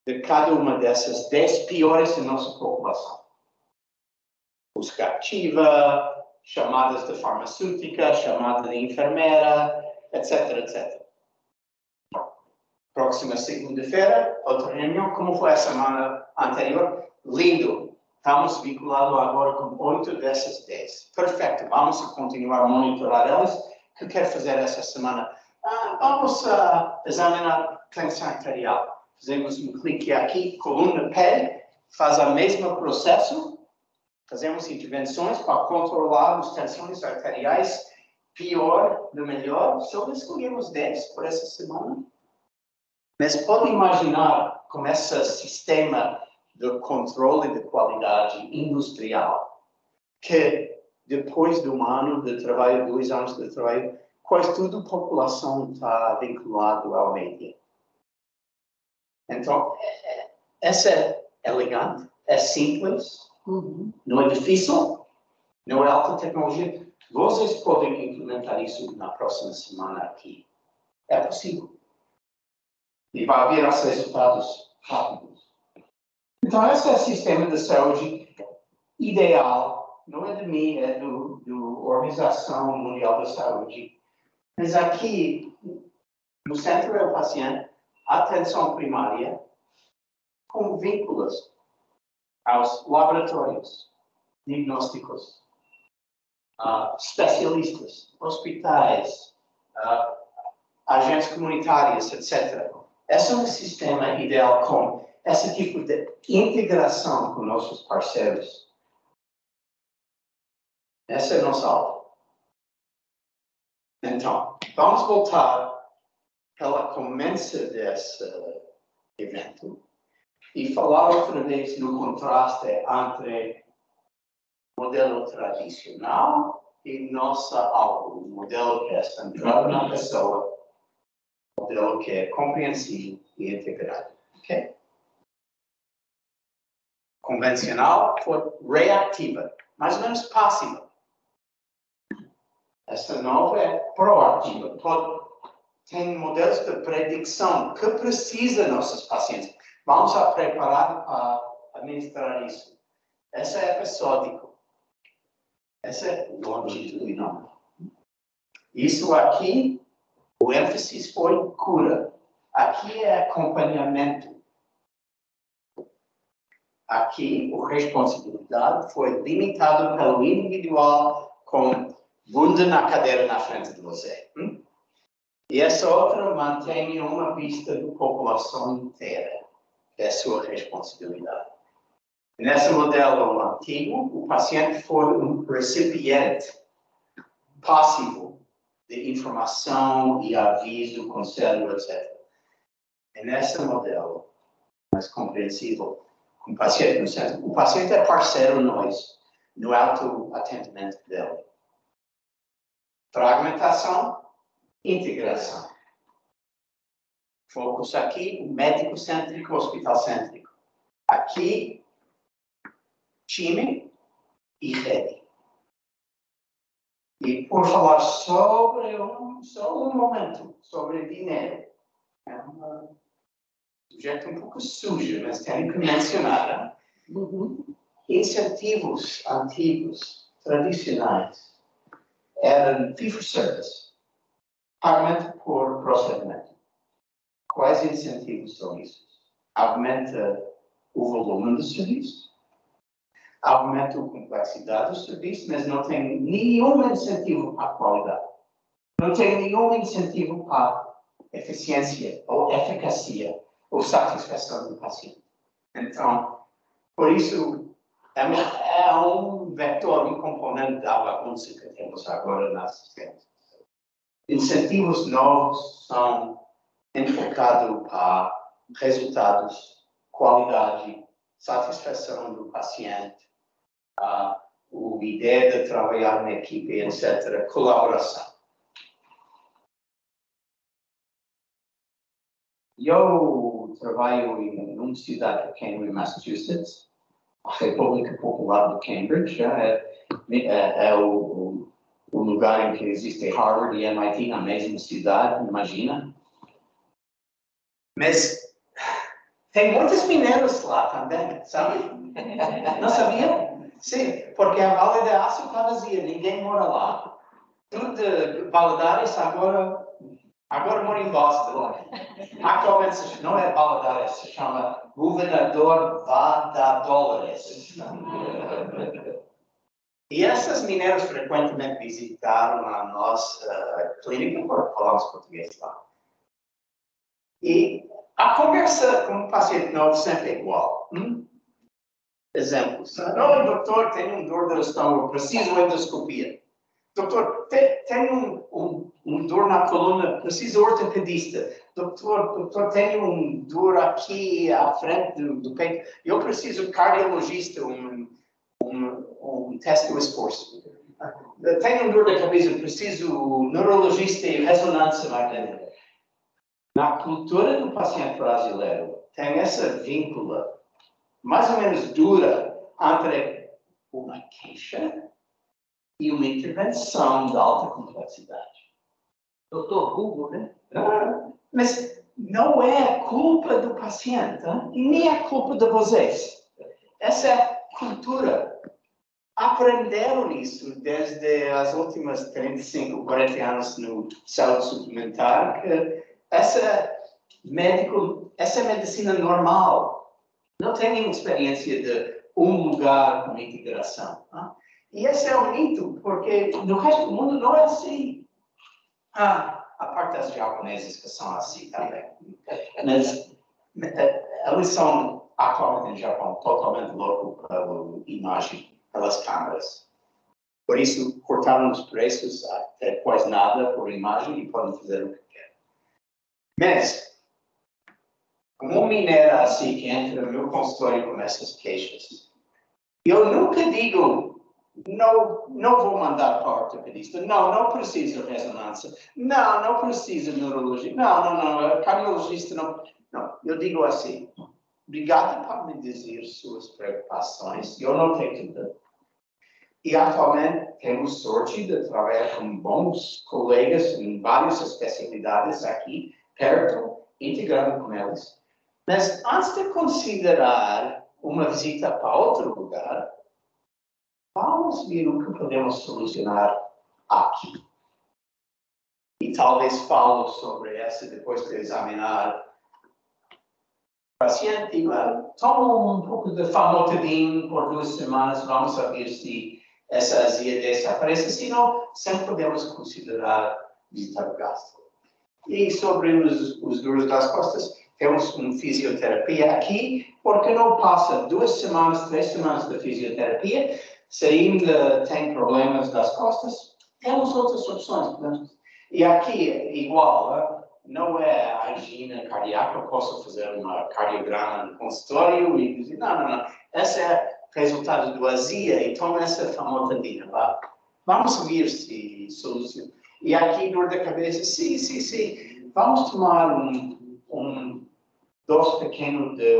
S2: de cada uma dessas 10 piores da nossa população. Busca ativa, chamadas de farmacêutica, chamada de enfermeira, etc, etc. Próxima segunda-feira, outra reunião, como foi a semana anterior? Lindo! Estamos vinculados agora com 8 dessas 10. Perfeito, vamos continuar a monitorar elas. O que eu quero fazer essa semana? Vamos examinar tensão arterial. Fazemos um clique aqui, coluna pele, faz o mesmo processo. Fazemos intervenções para controlar as tensões arteriais, pior do melhor. Só escolhemos 10 por essa semana. Mas pode imaginar como esse sistema de controle de qualidade industrial, que depois de um ano de trabalho, 2 anos de trabalho, quase toda a população está vinculada ao média. Então, essa é elegante, é simples, não é difícil, não é alta tecnologia. Vocês podem implementar isso na próxima semana aqui. É possível. E vai haver os resultados rápidos. Então, esse é o sistema de saúde ideal. Não é de mim, é da Organização Mundial da Saúde. Mas aqui, No centro é o paciente, atenção primária, com vínculos aos laboratórios, diagnósticos, especialistas, hospitais, agentes comunitários, etc. Esse é um sistema ideal com esse tipo de integração com nossos parceiros. Essa é a nossa aula. Então, vamos voltar pela começo desse evento e falar outra vez no contraste entre o modelo tradicional e nossa aula, o modelo que é centrado na pessoa, o modelo que é compreensivo e integrado. Okay? Convencional foi reativa, mais ou menos passiva. Esta nova é proativa. Tem modelos de predição que precisam nossos pacientes. Vamos a preparar para administrar isso. Essa é episódico. Essa é longitudinal. Isso aqui, o ênfase foi cura. Aqui é acompanhamento. Aqui, a responsabilidade foi limitada pelo individual com bunda na cadeira na frente de você. E essa outra mantém uma vista da população inteira. É sua responsabilidade. Nesse modelo antigo, o paciente foi um recipiente passivo de informação e aviso, conselho, etc. E nesse modelo mais compreensível, com o paciente no centro, o paciente é parceiro nós, no autoatendimento dele. Fragmentação, integração. Focus aqui, o médico cêntrico, o hospital cêntrico. Aqui, time e rede. E por falar sobre só um momento, sobre dinheiro. É um sujeito um pouco sujo, mas tenho que mencionar. Incentivos antigos, tradicionais, eram fee-for-service, pagamento por procedimento. Quais incentivos são esses? Aumenta o volume do serviço, aumenta a complexidade do serviço, mas não tem nenhum incentivo para a qualidade. Não tem nenhum incentivo para a eficiência, ou eficácia, ou satisfação do paciente. Então, por isso, é um vetor, um componente da bagunça que temos agora na assistência. Incentivos novos são enfocados para resultados, qualidade, satisfação do paciente, a ideia de trabalhar na equipe, etc., colaboração. Eu trabalho em uma cidade pequena em Massachusetts, a República Popular de Cambridge, é o lugar em que existe Harvard e MIT na mesma cidade, imagina. Mas tem muitos mineiros lá também, sabe? Não sabia? Sim, porque a Vale de Aço está vazia, ninguém mora lá. Tudo de Valadares agora mora em Boston. Atualmente não é Valadares, se chama Governador Valadares. E essas mineiros frequentemente visitaram a nossa clínica, porque falamos português lá. E a conversa com o paciente novo sempre é igual. Exemplos. Não, doutor, tenho dor do estômago, preciso de endoscopia. Doutor, tenho um dor na coluna, preciso de ortopedista. Doutor, tenho dor aqui à frente do peito. Eu preciso de cardiologista, um teste do esforço. Tenho dor da cabeça, preciso de neurologista e ressonância magnética. Na cultura do paciente brasileiro, tem essa víncula mais ou menos dura entre uma queixa e uma intervenção de alta complexidade.
S3: Doutor Hugo, né?
S2: Mas não é culpa do paciente, e nem é culpa de vocês. Essa é cultura. Aprenderam isso desde as últimas 35, 40 anos no saúde suplementar, que essa é medicina normal. Não tem nenhuma experiência de um lugar com integração. Tá? E esse é um mito, porque no resto do mundo não é assim. A parte das japonesas que são assim também. Mas eles são, atualmente no Japão, totalmente loucos pela imagem, pelas câmeras. Por isso, cortaram os preços até quase nada por imagem e podem fazer o que querem. Mas, como um mineiro assim que entra no meu consultório com essas queixas, eu nunca digo, não vou mandar para o ortopedista, não precisa de ressonância, não precisa de neurologia, não, cardiologista não. Não, eu digo assim, obrigado por me dizer suas preocupações, eu não tenho tudo. E atualmente temos sorte de trabalhar com bons colegas em várias especialidades aqui, perto, integrando com eles. Mas antes de considerar uma visita para outro lugar, vamos ver o que podemos solucionar aqui. E talvez falo sobre essa depois de examinar o paciente. Toma um pouco de famotidine por 2 semanas, vamos ver se essa azia desaparece, senão sempre podemos considerar visitar o gastro. E sobre os dores das costas, temos uma fisioterapia aqui, porque não passa 2 semanas, 3 semanas de fisioterapia, se ainda tem problemas das costas, temos outras opções. E aqui, igual, não é a angina cardíaca, eu posso fazer uma cardiograma no consultório e dizer, não. Esse é o resultado do azia, então essa famotidina. Vamos ver se soluciona. E aqui, dor da cabeça, sim. Vamos tomar dose pequeno de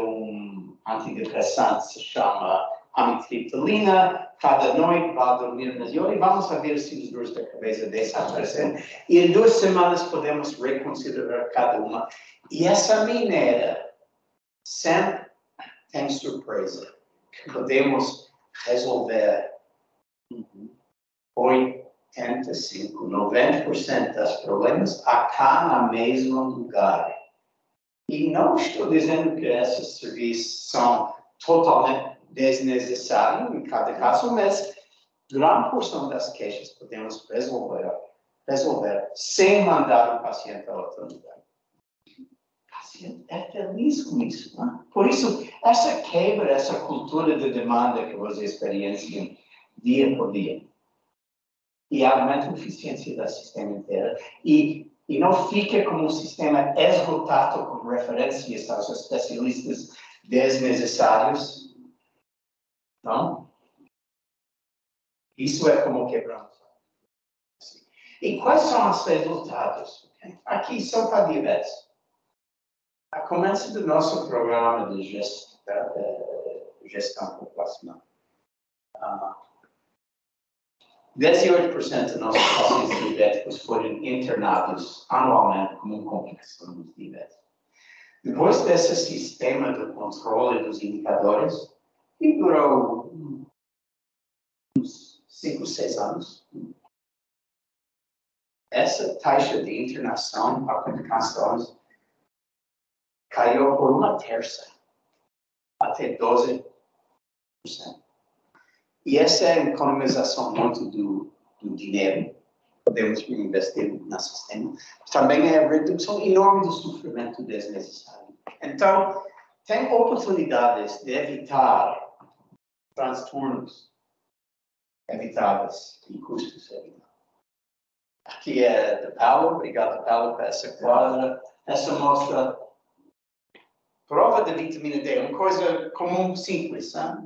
S2: antidepressante, se chama amitriptilina, cada noite vai dormir melhor e vamos ver se os dores da cabeça desaparecem. E em 2 semanas podemos reconsiderar cada uma. E essa mineira sempre tem surpresa, que podemos resolver 85, 90% dos problemas acá no mesmo lugar. E não estou dizendo que esses serviços são totalmente desnecessários em cada caso, mas grande porção das queixas podemos resolver sem mandar o paciente a outro lugar. O paciente é feliz com isso. Né? Por isso, essa quebra, essa cultura de demanda que vocês experienciam dia por dia. E aumenta a eficiência do sistema inteiro. E não fica como um sistema esgotado com referências aos especialistas desnecessários. Não? Isso é como quebramos. E quais são os resultados? Okay? Aqui são para diabetes. A começo do nosso programa de gestão populacional. 18% dos nossos pacientes diabéticos foram internados anualmente como complicação dos diabetes. Depois desse sistema de controle dos indicadores, que durou uns 5, 6 anos, essa taxa de internação para complicações caiu por 1/3, até 12%. E essa é a economização muito do dinheiro que podemos investir no sistema. Também é a redução enorme do sofrimento desnecessário. Então, tem oportunidades de evitar transtornos evitáveis e custos evitáveis. Aqui é de Paulo, obrigado Paulo por essa quadra. Essa mostra prova de vitamina D, uma coisa comum, simples, na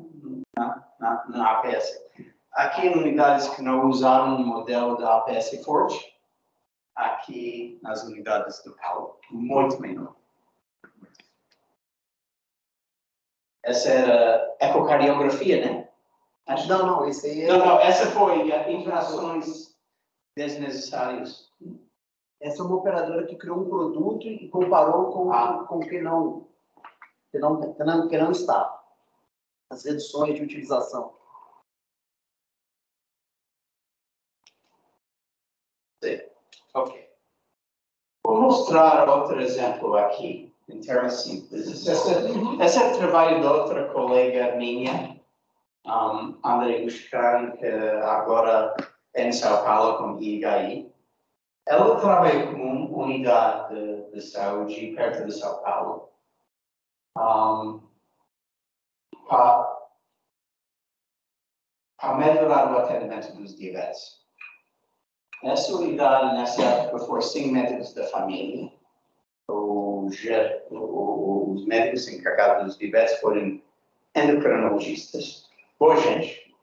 S2: APS. Aqui em unidades que não usaram o modelo da APS forte, aqui nas unidades do Paulo, muito menor. Essa era ecocardiografia, né?
S3: Não, esse aí é...
S2: Não, essa foi internações desnecessárias.
S3: Essa é uma operadora que criou um produto e comparou com o que não está. As reduções de utilização.
S2: Sim. Ok. Vou mostrar outro exemplo aqui, em termos simples. Esse é o trabalho de outra colega minha, André Buscarin, que agora é em São Paulo com IHI. Ela trabalha com uma unidade de saúde perto de São Paulo. Para melhorar o atendimento dos diabetes. Nessa unidade, nessa época, foram 5 médicos da família. Os médicos encarregados dos diabetes foram endocrinologistas. Boa gente.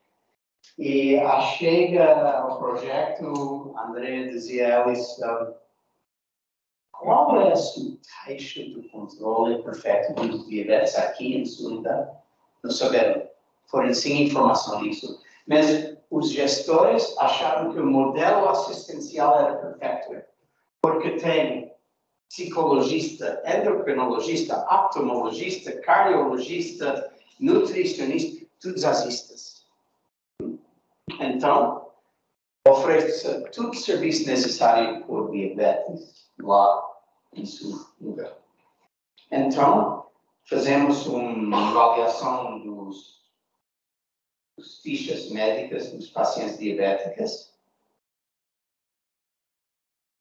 S2: E a chega ao projeto, André dizia a eles, qual é a sua taxa de controle perfeito dos diabetes aqui em sua unidade? Não souberam. Foram sem informação disso. Mas os gestores acharam que o modelo assistencial era perfeito, porque tem psicologista, endocrinologista, oftalmologista, cardiologista, nutricionista, todos assistas. Então, oferece todo o serviço necessário por diabetes lá em seu lugar. Então, fazemos uma avaliação dos fichas médicas dos pacientes diabéticos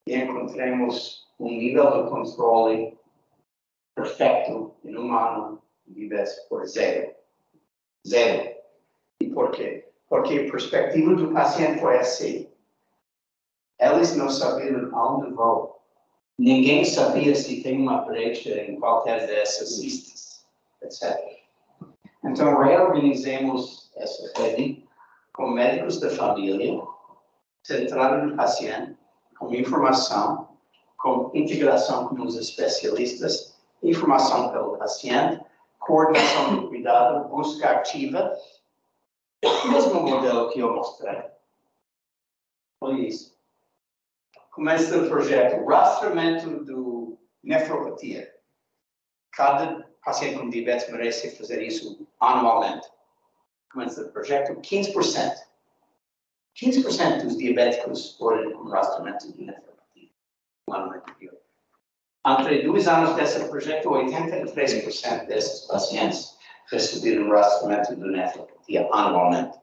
S2: e encontramos um nível de controle perfeito em humano de diabetes por zero. Zero. E por quê? Porque a perspectiva do paciente foi assim. Eles não sabiam aonde vão. Ninguém sabia se tem uma brecha em qualquer dessas listas, etc. Então, reorganizamos essa rede com médicos da família, centrado no paciente, com informação, com integração com os especialistas, informação pelo paciente, coordenação do cuidado, busca ativa, o mesmo modelo que eu mostrei. Olha isso. Começa o projeto rastreamento do nefropatia. Cada paciente com diabetes merece fazer isso anualmente. Começa o projeto 15%. 15% dos diabéticos foram com rastreamento de nefropatia. Um ano anterior. Entre 2 anos desse projeto, 83% desses pacientes receberam rastreamento de nefropatia anualmente.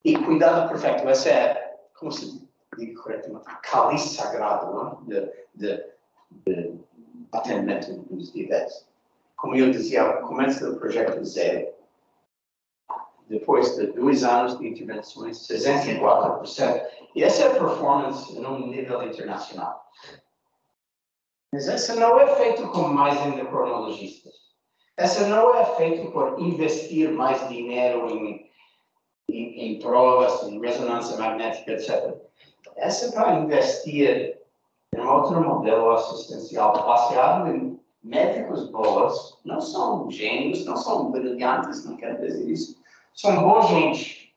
S2: E cuidado perfeito, essa é, como se diz corretamente, a cálice sagrado, não? de atendimento dos diabetes. Como eu dizia, começa o projeto zero. Depois de 2 anos de intervenções, 64%. E essa é a performance num nível internacional. Mas essa não é feito com mais endocrinologistas. Essa não é feito por investir mais dinheiro em provas, em ressonância magnética, etc. Essa é para investir em outro modelo assistencial baseado em médicos bons, não são gênios, não são brilhantes, não quero dizer isso. São boa gente,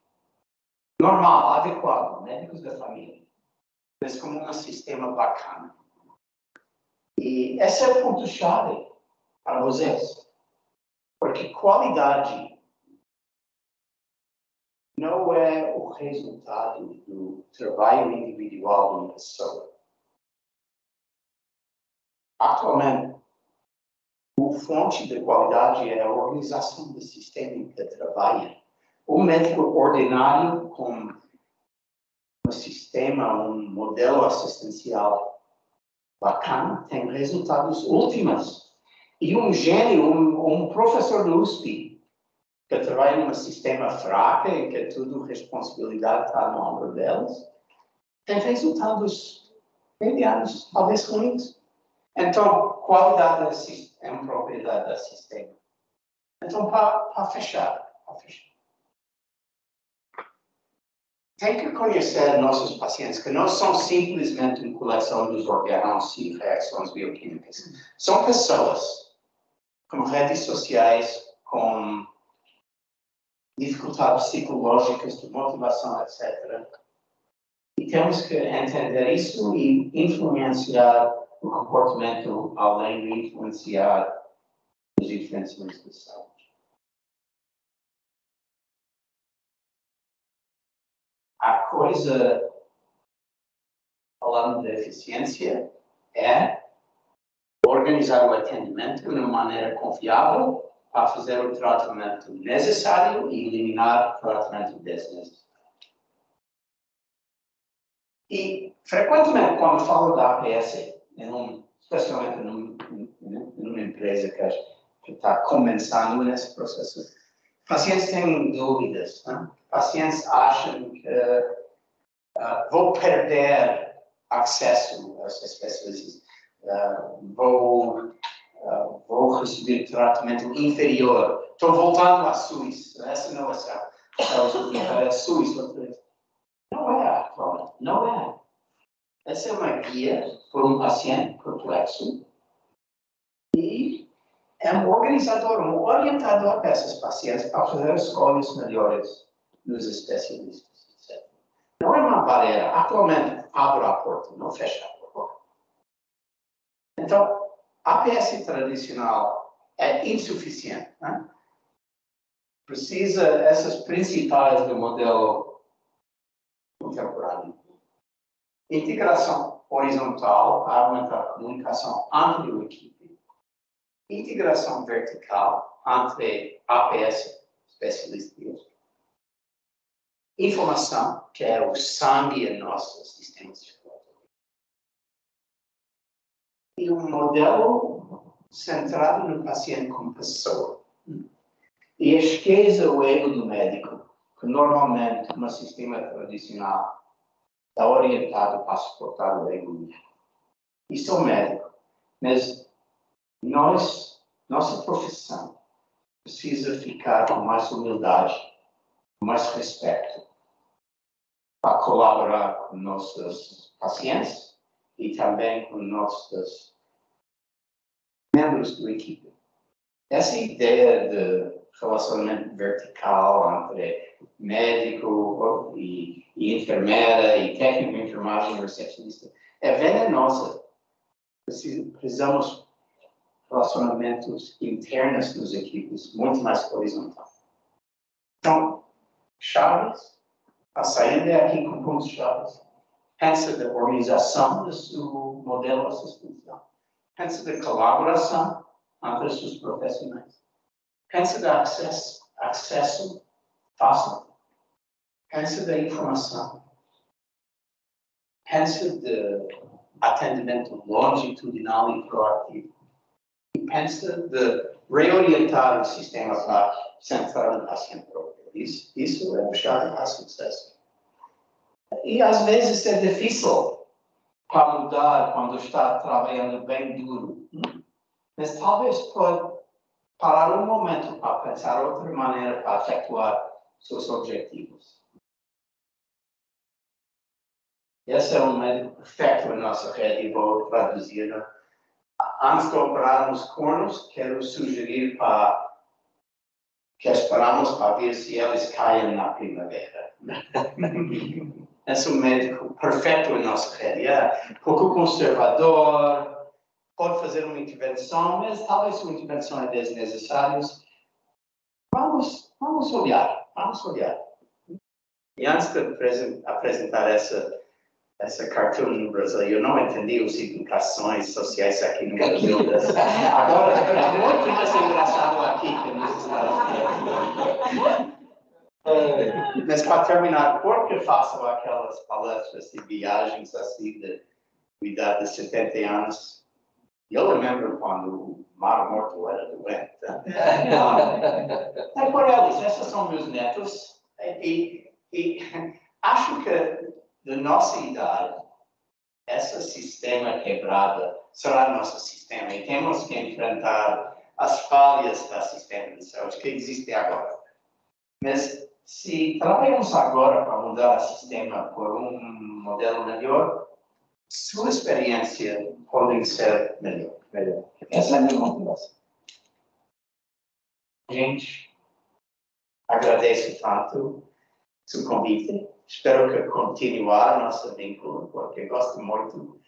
S2: normal, adequado, médicos da família. Mas como um sistema bacana. E esse é o ponto-chave para vocês. Porque qualidade não é o resultado do trabalho individual de uma pessoa. Atualmente, a fonte de qualidade é a organização do sistema em que trabalha. O médico ordinário com um sistema, um modelo assistencial bacana, tem resultados últimos. E um gênio, um professor do USP, que trabalha num sistema fraco, em que tudo responsabilidade está no ombro deles, tem resultados medianos, talvez ruins. Então, qualidade é uma propriedade do sistema. Então, para fechar, tem que conhecer nossos pacientes, que não são simplesmente uma coleção dos orgânulos e reações bioquímicas. São pessoas com redes sociais, com dificuldades psicológicas, de motivação, etc. E temos que entender isso e influenciar o comportamento, além de influenciar as intervenções de saúde. falando de eficiência, é organizar o atendimento de uma maneira confiável para fazer o tratamento necessário e eliminar o tratamento desnecessário. E, frequentemente, quando falo da APS, especialmente numa empresa que está começando nesse processo, pacientes têm dúvidas. Né? Pacientes acham que vou perder acesso aos especialistas, vou receber tratamento inferior, estou voltando à Suíça, essa não é a Suíça. Não é atualmente, não é. Essa é uma guia por um paciente complexo e é um organizador, um orientador desses pacientes para fazer escolhas melhores nos especialistas, etc. Não é uma barreira. Atualmente, abre a porta, não fecha a porta. Então, a APS tradicional é insuficiente. Né? Precisa essas principais do modelo contemporâneo. Integração horizontal para aumentar a comunicação entre a equipe. Integração vertical entre APS especialistas. Informação, que é o sangue em nosso sistema circulatório. E um modelo centrado no paciente como pessoa. E esqueça o ego do médico, que normalmente, no sistema tradicional, está orientado para suportar o ego. E sou médico, mas nossa profissão precisa ficar com mais humildade, com mais respeito, para colaborar com nossos pacientes e também com nossos membros da equipe. Essa ideia de relacionamento vertical entre médico e enfermeira e técnico de enfermagem e recepcionista é venenosa. Precisamos de relacionamentos internos nas equipes, muito mais horizontal. Então, chaves, a sair daqui com pontos chaves. Pensa da organização do seu modelo assistencial. Pensa da colaboração entre os seus profissionais. Pensa do acesso fácil. Pensa da informação. Pensa de atendimento longitudinal e proativo. E pensa de reorientar o sistema para centrar no paciente próprio. Isso é o chave para sucesso. E às vezes é difícil para mudar quando está trabalhando bem duro. Mas talvez pode parar um momento para pensar outra maneira para efetuar seus objetivos. Esse é um médico perfeito na nossa rede e vou traduzir. Antes de operar nos cornos, quero sugerir que esperamos para ver se eles caem na primavera. Esse é um médico perfeito na nossa rede. É pouco conservador, pode fazer uma intervenção, mas talvez uma intervenção é desnecessária. Vamos olhar. E antes de apresentar essa cartoon no Brasil, eu não entendi as implicações sociais aqui no Brasil. Agora, é muito mais engraçado aqui que nos Estados Unidos. Mas para terminar, por que faço aquelas palestras de viagens assim de idade de 70 anos? Eu lembro quando o Mar Morto era doente. É por eles, esses são meus netos. E acho que, da nossa idade, esse sistema quebrado será nosso sistema. E temos que enfrentar as falhas do sistema de saúde que existe agora. Mas, se trabalhamos agora para mudar o sistema por um modelo melhor, sua experiência pode ser melhor. Essa é a minha motivação. Gente, agradeço tanto seu convite. Espero que continuar nosso vínculo, porque gosto muito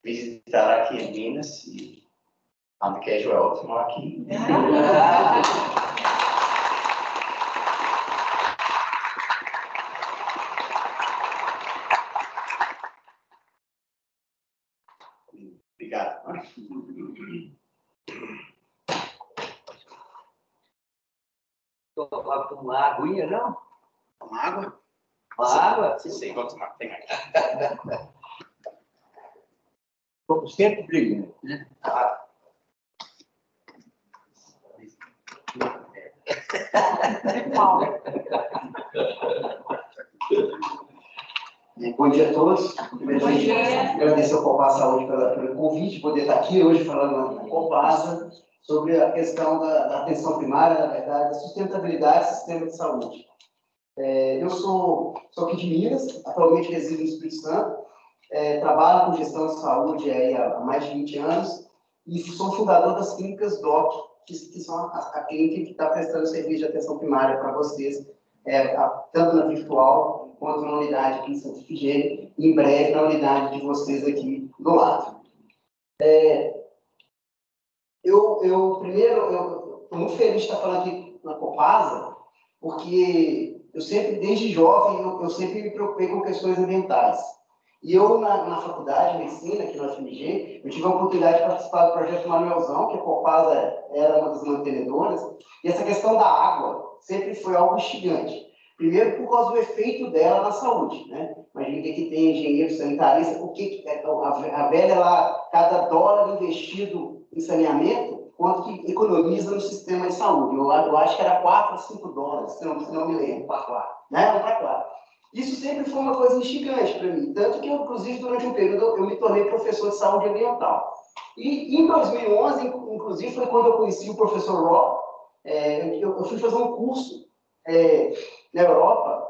S2: de visitar aqui em Minas e o queijo é ótimo aqui.
S3: Uma aguinha, não?
S2: Uma água?
S3: Uma água?
S2: Sim, vou tomar. Tem aqui.
S3: Sempre brilhante, né?
S4: Bom dia a todos. Primeiramente, agradecer ao Copasa Saúde pelo convite, poder estar aqui hoje falando na Copasa sobre a questão da atenção primária, na verdade, da sustentabilidade do sistema de saúde. Eu sou aqui de Minas, atualmente resido no Espírito Santo, trabalho com gestão de saúde aí há mais de 20 anos e sou fundador das clínicas DOC, que são a clínica que está prestando serviço de atenção primária para vocês, tanto na virtual quanto na unidade aqui em Santa Efigênia, e em breve na unidade de vocês aqui do lado. Primeiro, estou muito feliz de estar falando aqui na Copasa, porque eu sempre, desde jovem, eu sempre me preocupei com questões ambientais. E eu, na faculdade de medicina, aqui na UFMG, eu tive a oportunidade de participar do projeto Manuelzão, que a Copasa era uma das mantenedoras, e essa questão da água sempre foi algo instigante. Primeiro, por causa do efeito dela na saúde, né? Imagina que tem engenheiro sanitarista, a velha lá, cada dólar investido em saneamento, quanto que economiza no sistema de saúde. Eu acho que era 4 a 5 dólares, se não me lembro, para 4. Né? Para 4. Isso sempre foi uma coisa instigante para mim, tanto que, inclusive, durante um período, eu me tornei professor de saúde ambiental. E em 2011, inclusive, foi quando eu conheci o professor Rob. Eu fui fazer um curso na Europa,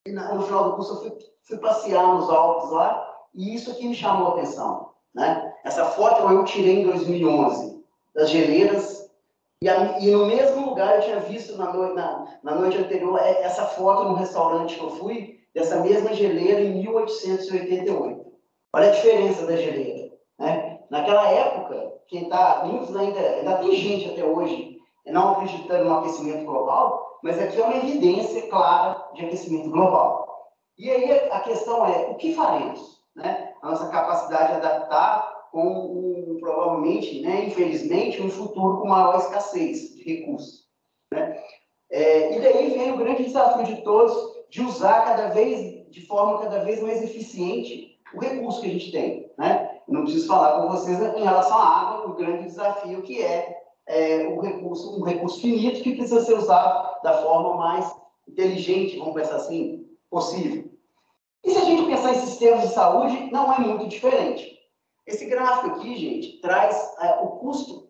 S4: e no final do curso eu fui passear nos Alpes lá, e isso aqui me chamou a atenção. Né? Essa foto eu tirei em 2011, das geleiras, e no mesmo lugar eu tinha visto na noite anterior essa foto no restaurante que eu fui, dessa mesma geleira em 1888. Olha a diferença da geleira. Né? Naquela época, muitos ainda tem gente até hoje não acreditando no aquecimento global, mas aqui é uma evidência clara de aquecimento global. E aí a questão é, o que faremos? Né? A nossa capacidade de adaptar com provavelmente, né, infelizmente, um futuro com maior escassez de recursos. Né? E daí vem o grande desafio de todos de usar de forma cada vez mais eficiente o recurso que a gente tem. Né? Eu não preciso falar com vocês em relação à água, o grande desafio que um recurso finito que precisa ser usado da forma mais inteligente, vamos pensar assim, possível. E se a gente pensar em sistemas de saúde, não é muito diferente. Esse gráfico aqui, gente, traz o custo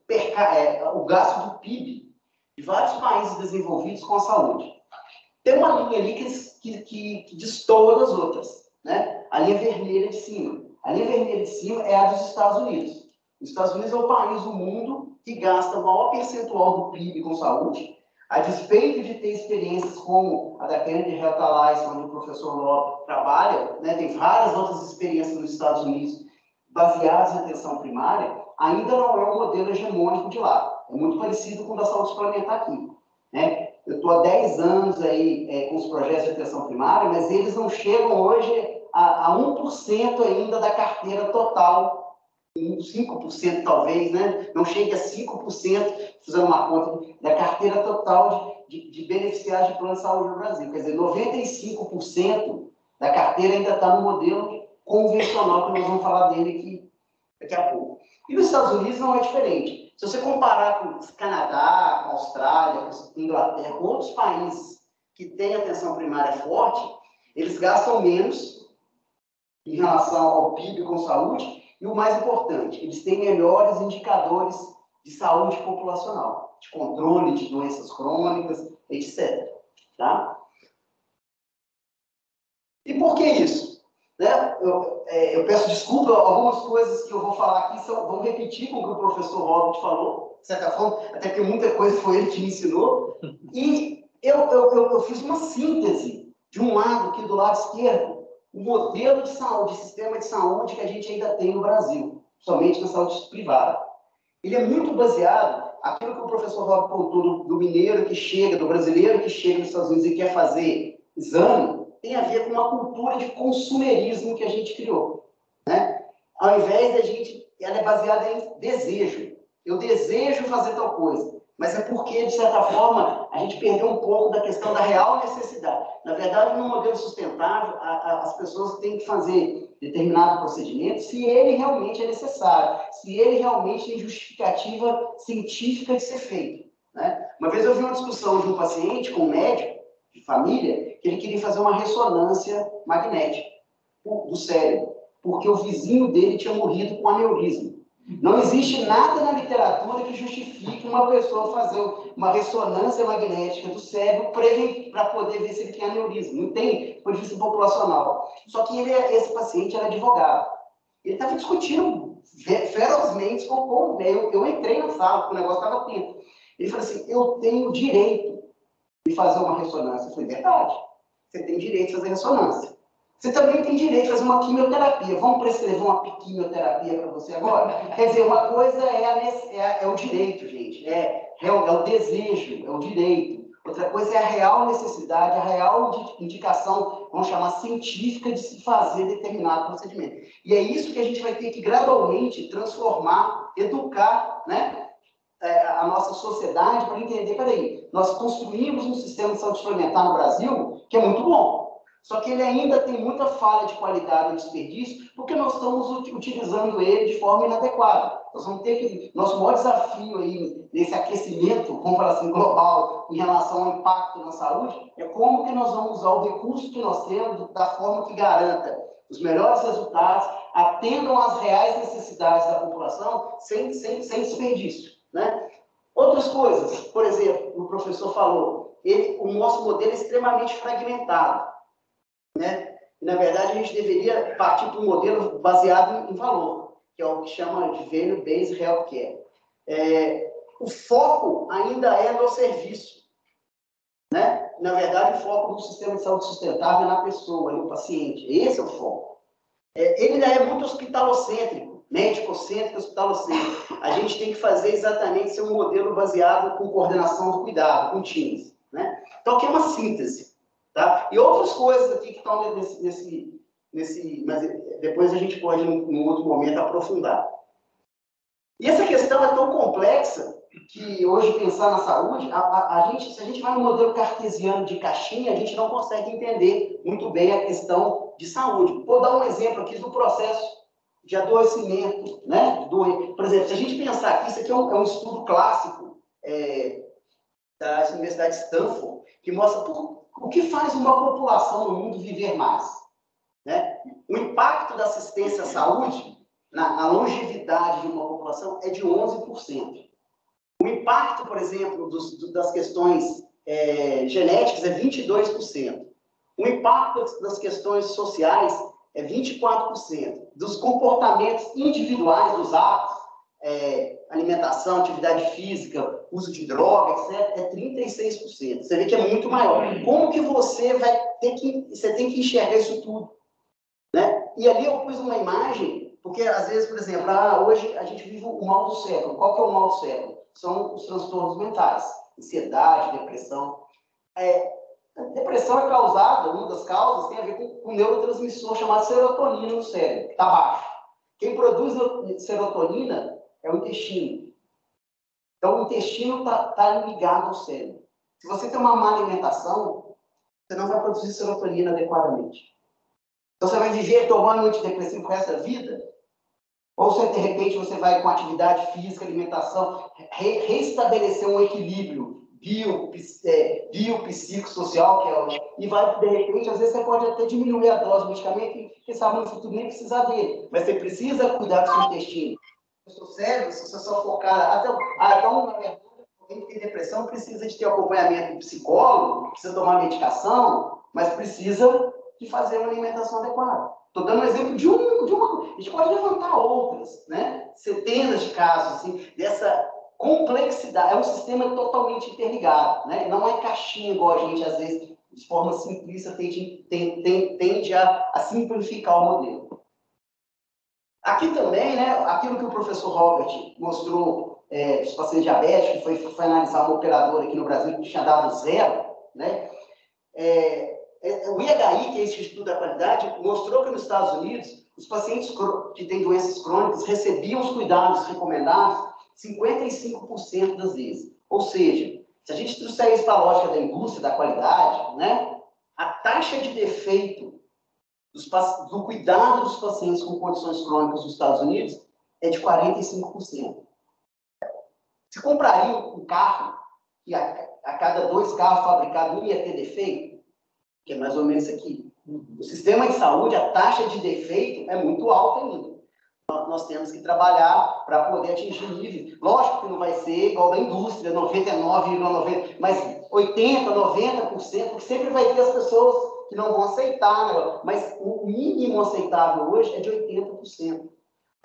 S4: o gasto do PIB de vários países desenvolvidos com a saúde. Tem uma linha ali que destoa das outras, né? A linha vermelha de cima. A linha vermelha de cima é a dos Estados Unidos. Os Estados Unidos é o país do mundo que gasta o maior percentual do PIB com saúde, a despeito de ter experiências como a da Kennedy Health Alliance, onde o professor Lopes trabalha, né? Tem várias outras experiências nos Estados Unidos baseadas em atenção primária, ainda não é um modelo hegemônico de lá. É muito parecido com o da saúde suplementar aqui. Né? Eu estou há 10 anos aí com os projetos de atenção primária, mas eles não chegam hoje a 1% ainda da carteira total, 5% talvez, né? Não chega a 5%, fazendo uma conta, da carteira total de beneficiários de plano de saúde no Brasil. Quer dizer, 95% da carteira ainda está no modelo convencional, que nós vamos falar dele aqui daqui a pouco. E nos Estados Unidos não é diferente. Se você comparar com o Canadá, com a Austrália, com a Inglaterra, com outros países que têm atenção primária forte, eles gastam menos em relação ao PIB com saúde, e o mais importante, eles têm melhores indicadores de saúde populacional, de controle de doenças crônicas, etc. Tá? E por que isso? Né? Eu peço desculpa, algumas coisas que eu vou falar aqui vão repetir com o que o professor Robert falou, de certa forma, até porque muita coisa foi ele que me ensinou. E eu fiz uma síntese, de um lado, aqui do lado esquerdo, o modelo de saúde, sistema de saúde que a gente ainda tem no Brasil, somente na saúde privada. Ele é muito baseado, aquilo que o professor Robert contou do mineiro que chega, do brasileiro que chega nos Estados Unidos e quer fazer exame, tem a ver com uma cultura de consumerismo que a gente criou. Né? Ao invés de a gente ela é baseada em desejo. Eu desejo fazer tal coisa, mas é porque, de certa forma, a gente perdeu um pouco da questão da real necessidade. Na verdade, no modelo sustentável, as pessoas têm que fazer determinado procedimento se ele realmente é necessário, se ele realmente tem justificativa científica de ser feito, né? Uma vez eu vi uma discussão de um paciente com um médico de família que ele queria fazer uma ressonância magnética do cérebro, porque o vizinho dele tinha morrido com aneurisma. Não existe nada na literatura que justifique uma pessoa fazer uma ressonância magnética do cérebro para poder ver se ele tem aneurisma. Não tem, do ponto de vista populacional. Só que esse paciente era advogado. Ele estava discutindo ferozmente com eu entrei na sala, porque o negócio estava tenso. Ele falou assim, eu tenho direito de fazer uma ressonância. Eu falei, verdade, você tem direito de fazer ressonância. Você também tem direito de fazer uma quimioterapia. Vamos prescrever uma quimioterapia para você agora? Quer dizer, uma coisa é o direito, gente. É o desejo, é o direito. Outra coisa é a real necessidade, a real indicação, vamos chamar científica, de se fazer determinado procedimento. E é isso que a gente vai ter que gradualmente transformar, educar, né, a nossa sociedade para entender, peraí, nós construímos um sistema de saúde suplementar no Brasil que é muito bom. Só que ele ainda tem muita falha de qualidade e desperdício, porque nós estamos utilizando ele de forma inadequada. Nós vamos ter que... Nosso maior desafio aí, nesse aquecimento, vamos falar assim, global, em relação ao impacto na saúde, é como que nós vamos usar o recurso que nós temos da forma que garanta os melhores resultados, atendam às reais necessidades da população, sem desperdício, né? Outras coisas, por exemplo, o professor falou, o nosso modelo é extremamente fragmentado, né? E, na verdade, a gente deveria partir para um modelo baseado em valor, que é o que chama de Value-Based Healthcare. O foco ainda é no serviço, né? Na verdade, o foco do sistema de saúde sustentável é na pessoa, no paciente. Esse é o foco. Ele ainda é muito hospitalocêntrico, médico-cêntrico, hospitalocêntrico. A gente tem que fazer exatamente ser um modelo baseado com coordenação do cuidado, com times, né? Então, aqui é uma síntese. Tá? E outras coisas aqui que estão mas depois a gente pode, num outro momento, aprofundar. E essa questão é tão complexa que hoje pensar na saúde, se a gente vai no modelo cartesiano de caixinha, a gente não consegue entender muito bem a questão de saúde. Vou dar um exemplo aqui do processo de adoecimento, né? Por exemplo, se a gente pensar aqui, isso aqui é um estudo clássico da Universidade de Stanford, que mostra o que faz uma população no mundo viver mais, né? O impacto da assistência à saúde na longevidade de uma população é de 11%. O impacto, por exemplo, das questões genéticas é 22%. O impacto das questões sociais é 24%. Dos comportamentos individuais, dos hábitos, alimentação, atividade física, uso de droga, etc., é 36%. Você vê que é muito maior. Como que você você tem que enxergar isso tudo, né? E ali eu pus uma imagem, porque às vezes, por exemplo, hoje a gente vive o mal do século. Qual que é o mal do século? São os transtornos mentais, ansiedade, depressão. A depressão é causada, uma das causas tem a ver com um neurotransmissor chamado serotonina no cérebro, que está baixo. Quem produz serotonina é o intestino. Então, o intestino está ligado ao cérebro. Se você tem uma má alimentação, você não vai produzir serotonina adequadamente. Então, você vai viver tomando antidepressivo pro resto da vida? Ou, de repente, você vai com atividade física, alimentação, reestabelecer um equilíbrio biopsicossocial, e vai, de repente, às vezes você pode até diminuir a dose do medicamento e, quem sabe, no futuro nem precisar dele. Mas você precisa cuidar do seu intestino. O seu cérebro, se você só focar... Então, na verdade, alguém que tem depressão precisa de ter acompanhamento do psicólogo, precisa tomar medicação, mas precisa de fazer uma alimentação adequada. Estou dando um exemplo de uma... A gente pode levantar outras, né? Centenas de casos, assim, dessa complexidade. É um sistema totalmente interligado, né? Não é caixinha igual a gente, às vezes, de forma simplista, tende a simplificar o modelo. Aqui também, né, aquilo que o professor Robert mostrou dos pacientes diabéticos, que foi analisar uma operadora aqui no Brasil que tinha dado 0, né? O IHI, que é esse Instituto da Qualidade, mostrou que nos Estados Unidos os pacientes que têm doenças crônicas recebiam os cuidados recomendados 55% das vezes. Ou seja, se a gente trouxer isso para a lógica da indústria, da qualidade, né, a taxa de defeito do cuidado dos pacientes com condições crônicas nos Estados Unidos é de 45%. Se compraria um carro e a cada 2 carros fabricados um ia ter defeito, que é mais ou menos isso aqui. O sistema de saúde, a taxa de defeito é muito alta ainda. Nós temos que trabalhar para poder atingir níveis. Lógico que não vai ser igual da indústria, 99,90%, mas 80%, 90%, porque sempre vai ter as pessoas que não vão aceitar, né? Mas o mínimo aceitável hoje é de 80%.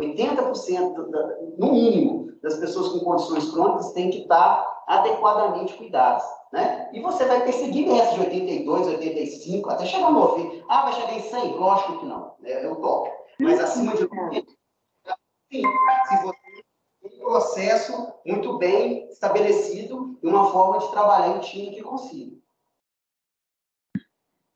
S4: 80%, no mínimo, das pessoas com condições crônicas têm que estar adequadamente cuidadas, né? E você vai perseguir essa de 82, 85, até chegar a 90. Ah, vai chegar em 100? Lógico que não, é utópico. Mas acima de 90, sim, se você tem um processo muito bem estabelecido e uma forma de trabalhar em time que consiga.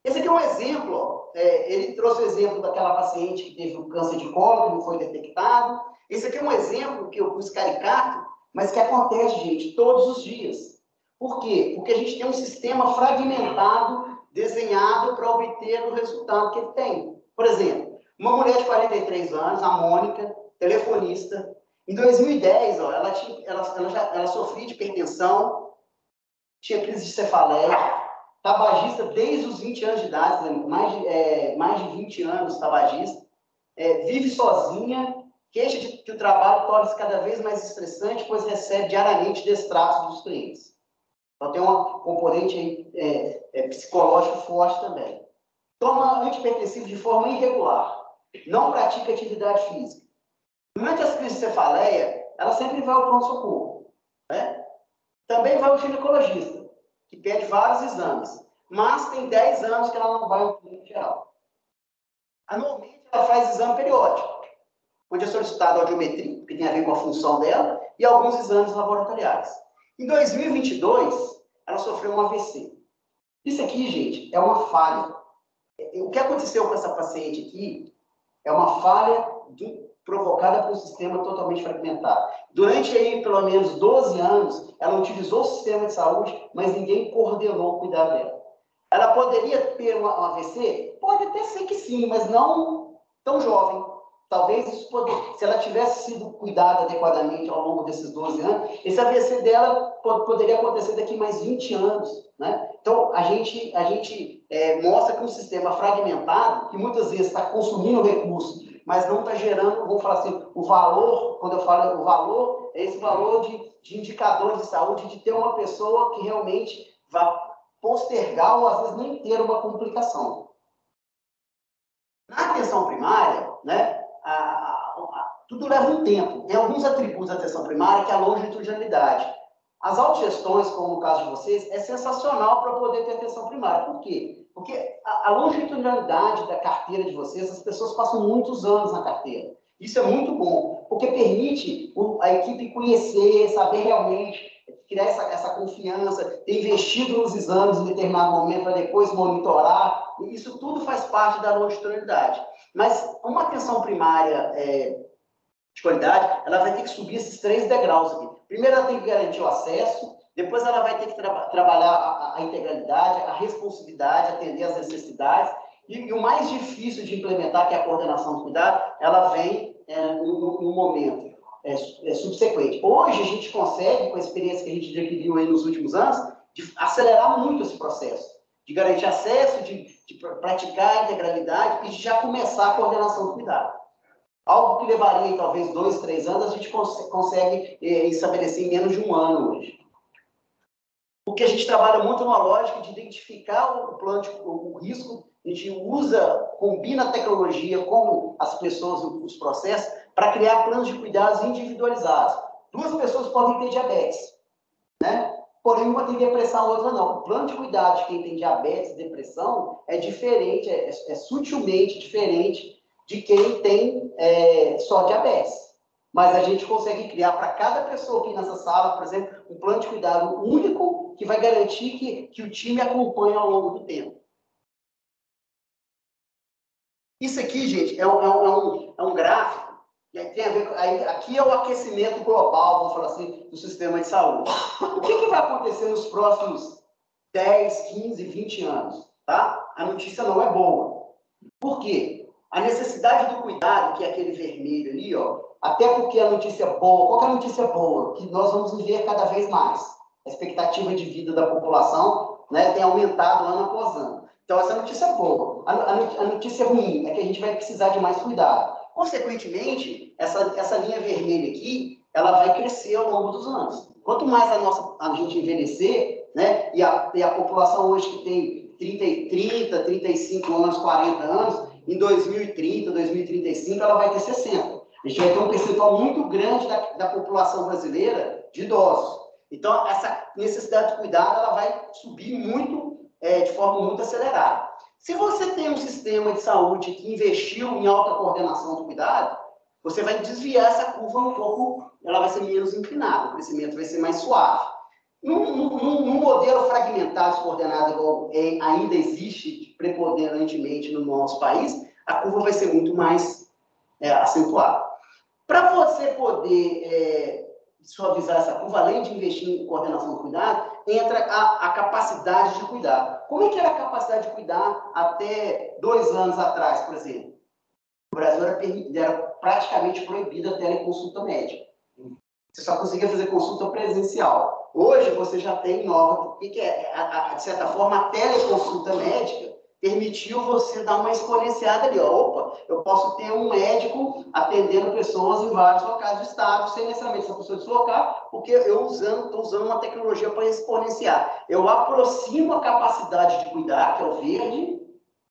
S4: Esse aqui é um exemplo, ó. Ele trouxe o exemplo daquela paciente que teve um câncer de colo, que não foi detectado. Esse aqui é um exemplo que eu pus caricato, mas que acontece, gente, todos os dias. Por quê? Porque a gente tem um sistema fragmentado, desenhado para obter o resultado que ele tem. Por exemplo, uma mulher de 43 anos, a Mônica, telefonista, em 2010, ó, ela sofria de hipertensão, tinha crise de cefaleia, tabagista desde os 20 anos de idade, mais de 20 anos tabagista, vive sozinha, queixa de que o trabalho torna-se cada vez mais estressante, pois recebe diariamente destratos dos clientes. Então tem um componente psicológico forte também. Toma antihipertensivo de forma irregular, não pratica atividade física. Durante as crises de cefaleia, ela sempre vai ao pronto-socorro, né? Também vai ao ginecologista, que pede vários exames, mas tem 10 anos que ela não vai ao clínico geral. Anualmente, ela faz exame periódico, onde é solicitada a audiometria, que tem a ver com a função dela, e alguns exames laboratoriais. Em 2022, ela sofreu um AVC. Isso aqui, gente, é uma falha. O que aconteceu com essa paciente aqui é uma falha provocada por um sistema totalmente fragmentado. Durante aí, pelo menos 12 anos, ela utilizou o sistema de saúde, mas ninguém coordenou o cuidado dela. Ela poderia ter um AVC? Pode até ser que sim, mas não tão jovem. Talvez isso se ela tivesse sido cuidada adequadamente ao longo desses 12 anos, esse AVC dela poderia acontecer daqui mais 20 anos, né? Então, a gente mostra que um sistema fragmentado, que muitas vezes está consumindo recursos, mas não está gerando, vamos falar assim, o valor, quando eu falo o valor, é esse valor de indicadores de saúde, de ter uma pessoa que realmente vá postergar ou às vezes nem ter uma complicação. Na atenção primária, né, tudo leva um tempo. Tem alguns atributos da atenção primária que é a longitudinalidade. As autogestões, como no caso de vocês, é sensacional para poder ter atenção primária. Por quê? Porque a longitudinalidade da carteira de vocês, as pessoas passam muitos anos na carteira. Isso é muito bom, porque permite a equipe conhecer, saber realmente, criar essa confiança, ter investido nos exames em determinado momento para depois monitorar. Isso tudo faz parte da longitudinalidade. Mas uma atenção primária de qualidade, ela vai ter que subir esses 3 degraus aqui. Primeiro, ela tem que garantir o acesso, depois ela vai ter que trabalhar a integralidade, a responsividade, atender às necessidades, e o mais difícil de implementar, que é a coordenação do cuidado, ela vem no momento subsequente. Hoje, a gente consegue, com a experiência que a gente adquiriu aí nos últimos anos, de acelerar muito esse processo, de garantir acesso, de praticar a integralidade e de já começar a coordenação do cuidado. Algo que levaria talvez 2, 3 anos, a gente consegue estabelecer em menos de 1 ano hoje. Porque a gente trabalha muito numa lógica de identificar o risco, a gente combina a tecnologia com as pessoas, os processos, para criar planos de cuidados individualizados. 2 pessoas podem ter diabetes, né? Porém, uma tem depressão, a outra não. O plano de cuidado de quem tem diabetes e depressão é diferente, é sutilmente diferente de quem tem só diabetes. Mas a gente consegue criar para cada pessoa aqui nessa sala, por exemplo, um plano de cuidado único que vai garantir que o time acompanhe ao longo do tempo. Isso aqui, gente, é um gráfico. E aí tem a ver, aqui é o aquecimento global, vamos falar assim, do sistema de saúde. O que vai acontecer nos próximos 10, 15, 20 anos? Tá? A notícia não é boa. Por quê? A necessidade do cuidado, que é aquele vermelho ali, ó, até porque a notícia boa, qual que é a notícia boa? Que nós vamos viver cada vez mais. A expectativa de vida da população, né, tem aumentado ano após ano. Então, essa notícia é boa. A notícia ruim é que a gente vai precisar de mais cuidado. Consequentemente, essa linha vermelha aqui, ela vai crescer ao longo dos anos. Quanto mais a gente envelhecer, né, e a população hoje que tem 30, 35 anos, 40 anos, em 2030, 2035, ela vai ter 60. A gente vai ter um percentual muito grande da população brasileira de idosos. Então, essa necessidade de cuidado, ela vai subir muito, de forma muito acelerada. Se você tem um sistema de saúde que investiu em alta coordenação do cuidado, você vai desviar essa curva um pouco, ela vai ser menos inclinada, o crescimento vai ser mais suave. Num modelo fragmentado, descoordenado, igual ainda existe preponderantemente no nosso país, a curva vai ser muito mais acentuada. Para você poder suavizar essa curva, além de investir em coordenação do cuidado, entra a capacidade de cuidar. Como é que era a capacidade de cuidar até 2 anos atrás, por exemplo? No Brasil era praticamente proibida a teleconsulta médica. Você só conseguia fazer consulta presencial. Hoje você já tem nova, de certa forma, a teleconsulta médica permitiu você dar uma exponenciada ali. Ó. Opa, eu posso ter um médico atendendo pessoas em vários locais do estado, sem necessariamente essa pessoa deslocar, porque eu estou usando uma tecnologia para exponenciar. Eu aproximo a capacidade de cuidar, que é o verde,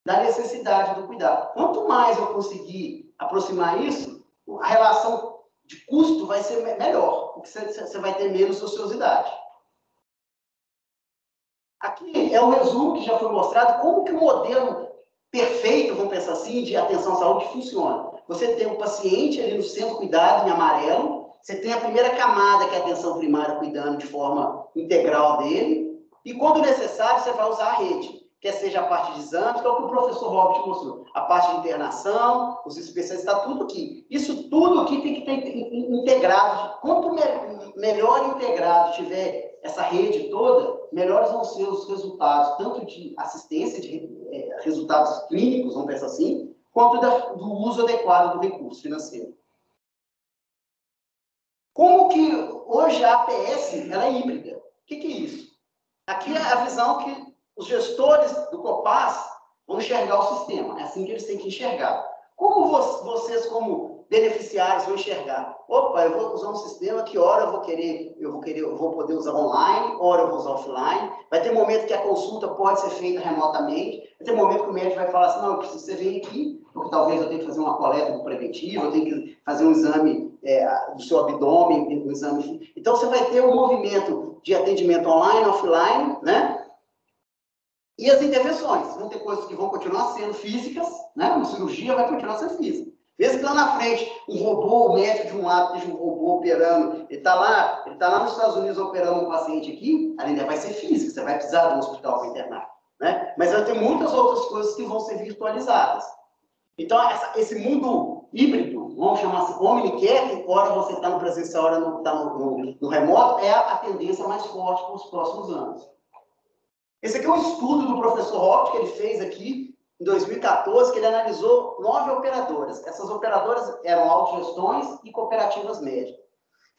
S4: da necessidade do cuidado. Quanto mais eu conseguir aproximar isso, a relação de custo vai ser melhor, porque você vai ter menos ociosidade. Aqui é um resumo que já foi mostrado como que o modelo perfeito, vamos pensar assim, de atenção à saúde funciona. Você tem o paciente ali no centro cuidado, em amarelo, você tem a primeira camada, que é a atenção primária, cuidando de forma integral dele, e quando necessário, você vai usar a rede, quer seja a parte de exames, que é o que o professor Robert mostrou, a parte de internação, os especialistas, está tudo aqui. Isso tudo aqui tem que ter integrado. Quanto melhor integrado tiver essa rede toda, melhores vão ser os resultados, tanto de assistência, de resultados clínicos, vamos pensar assim, quanto do uso adequado do recurso financeiro. Como que hoje a APS ela é híbrida? O que é isso? Aqui é a visão que os gestores do Copaz vão enxergar o sistema. É assim que eles têm que enxergar. Como vocês, como beneficiários, vão enxergar? Opa, eu vou usar um sistema que hora eu vou poder usar online, hora eu vou usar offline. Vai ter momento que a consulta pode ser feita remotamente. Vai ter momento que o médico vai falar assim, não, eu preciso que você venha aqui, porque talvez eu tenha que fazer uma coleta preventiva, eu tenho que fazer um exame do seu abdômen, um exame. Então, você vai ter um movimento de atendimento online, offline, né? E as intervenções, vão ter coisas que vão continuar sendo físicas, né? Uma cirurgia vai continuar sendo física. Mesmo que lá na frente, um robô, o médico de um lado, deixa um robô operando, ele está lá nos Estados Unidos operando um paciente aqui, ainda vai ser física, você vai precisar de um hospital para internar, né? Mas vai ter muitas outras coisas que vão ser virtualizadas. Então, esse mundo híbrido, vamos chamar assim, omnicare, hora você está no presencial, hora está no remoto, é a tendência mais forte para os próximos anos. Esse aqui é um estudo do professor Robert, que ele fez aqui em 2014, que ele analisou 9 operadoras. Essas operadoras eram autogestões e cooperativas médicas.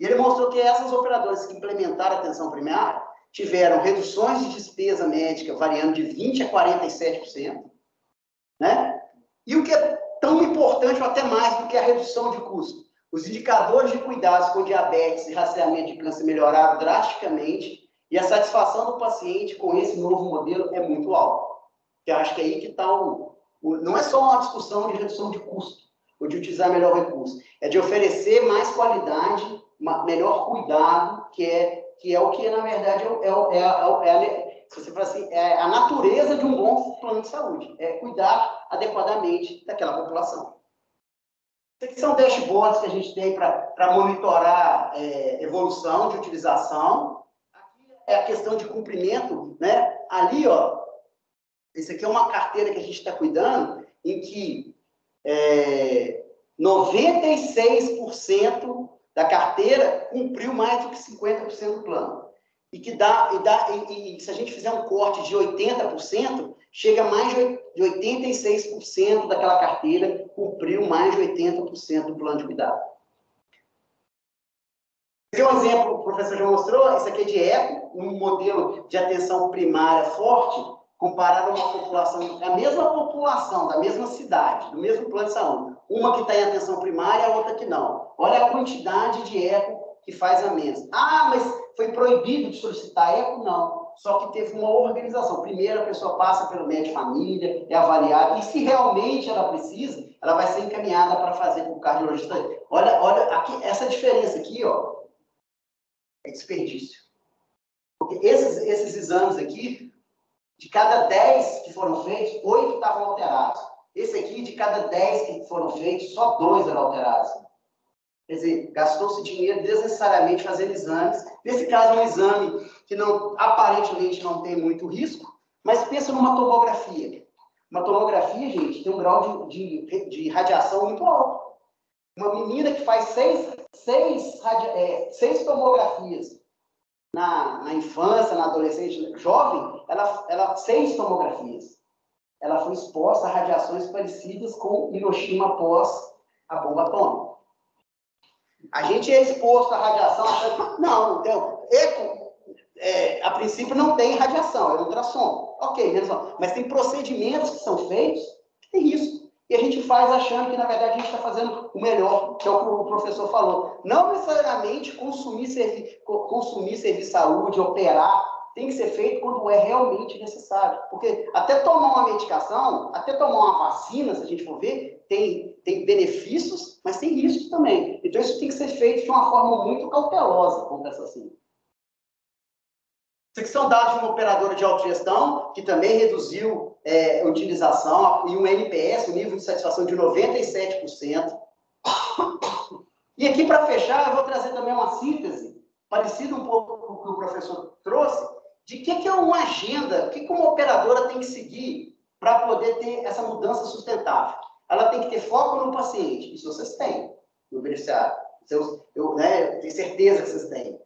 S4: E ele mostrou que essas operadoras que implementaram a atenção primária tiveram reduções de despesa médica variando de 20% a 47%. Né? E o que é tão importante, ou até mais do que a redução de custo, os indicadores de cuidados com diabetes e rastreamento de câncer melhoraram drasticamente. E a satisfação do paciente com esse novo modelo é muito alta. Eu acho que é aí que está não é só uma discussão de redução de custo, ou de utilizar melhor recurso, é de oferecer mais qualidade, melhor cuidado, que é o que, na verdade, se você falar assim, é a natureza de um bom plano de saúde, é cuidar adequadamente daquela população. Isso aqui são dashboards que a gente tem para monitorar evolução de utilização. É a questão de cumprimento, né? Ali, ó, esse aqui é uma carteira que a gente está cuidando, em que 96% da carteira cumpriu mais do que 50% do plano. E se a gente fizer um corte de 80%, chega a mais de 86% daquela carteira cumpriu mais de 80% do plano de cuidado. Esse é um exemplo que o professor já mostrou, isso aqui é de eco, um modelo de atenção primária forte, comparado a uma população, a mesma população, da mesma cidade, do mesmo plano de saúde. Uma que está em atenção primária, a outra que não. Olha a quantidade de eco que faz a menos. Ah, mas foi proibido de solicitar eco? Não. Só que teve uma organização. Primeiro, a pessoa passa pelo médico de família, é avaliada, e se realmente ela precisa, ela vai ser encaminhada para fazer com o cardiologista. Olha aqui, essa diferença aqui, ó, é desperdício. Porque esses exames aqui, de cada 10 que foram feitos, 8 estavam alterados. Esse aqui, de cada 10 que foram feitos, só 2 eram alterados. Quer dizer, gastou-se dinheiro desnecessariamente fazendo exames. Nesse caso, é um exame que aparentemente não tem muito risco, mas pensa numa tomografia. Uma tomografia, gente, tem um grau de radiação muito alto. Uma menina que faz 6 tomografias na infância, na adolescente, jovem, ela 6 tomografias. Ela foi exposta a radiações parecidas com Hiroshima após a bomba atômica. A gente é exposto à radiação, não, eco, a princípio não tem radiação, é ultrassom. Ok, mas tem procedimentos que são feitos que tem risco. E a gente faz achando que, na verdade, a gente está fazendo o melhor, que é o que o professor falou. Não necessariamente consumir serviço de saúde, operar, tem que ser feito quando é realmente necessário. Porque até tomar uma medicação, até tomar uma vacina, se a gente for ver, tem benefícios, mas tem riscos também. Então, isso tem que ser feito de uma forma muito cautelosa, vamos pensar assim. Isso aqui são dados de uma operadora de autogestão, que também reduziu a utilização, e um NPS, um nível de satisfação de 97%. E aqui, para fechar, eu vou trazer também uma síntese, parecida um pouco com o que o professor trouxe, de que é uma agenda, o que uma operadora tem que seguir para poder ter essa mudança sustentável. Ela tem que ter foco no paciente, isso vocês têm, no beneficiário. Eu tenho certeza que vocês têm.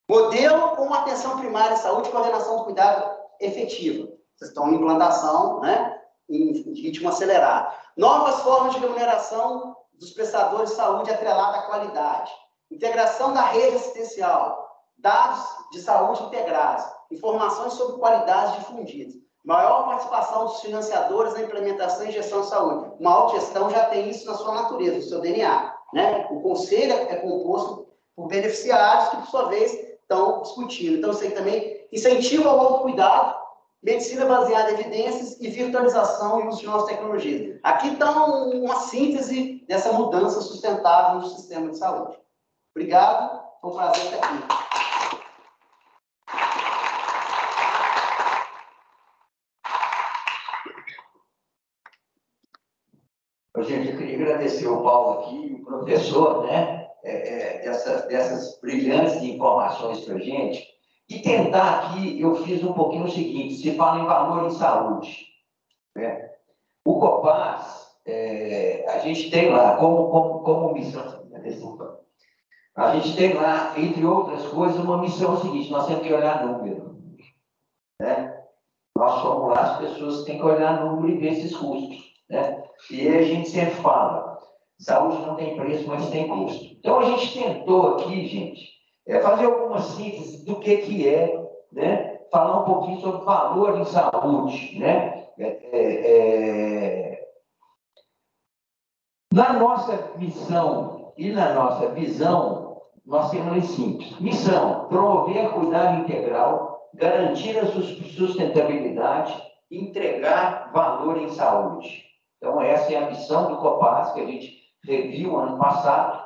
S4: Modelo com atenção primária à saúde e coordenação do cuidado efetiva. Vocês estão em implantação, né, em ritmo acelerado. Novas formas de remuneração dos prestadores de saúde atrelada à qualidade. Integração da rede assistencial. Dados de saúde integrados. Informações sobre qualidade difundidas. Maior participação dos financiadores na implementação e gestão de saúde. Uma autogestão já tem isso na sua natureza, no seu DNA. Né? O conselho é composto por beneficiários que, por sua vez, estão discutindo. Então, isso aí também incentiva o autocuidado, medicina baseada em evidências e virtualização e uso de novas tecnologias. Aqui está uma síntese dessa mudança sustentável no sistema de saúde. Obrigado, foi um prazer estar aqui.
S5: Gente, eu queria agradecer o Paulo aqui, o professor, né, dessas brilhantes informações para a gente, e tentar aqui, eu fiz um pouquinho o seguinte, se fala em valor em saúde, né? O Copaz, a gente tem lá, como missão, a gente tem lá, entre outras coisas, uma missão seguinte, nós temos que olhar número, né? Nós somos lá as pessoas que têm que olhar número e ver esses custos, né? E aí a gente sempre fala, saúde não tem preço, mas tem custo. Então a gente tentou aqui, gente, fazer alguma síntese do que é, né? Falar um pouquinho sobre valor em saúde, né? Na nossa missão e na nossa visão, nós temos simples. Missão, promover cuidado integral, garantir a sustentabilidade, entregar valor em saúde. Então, essa é a missão do Copaz, que a gente reviu ano passado.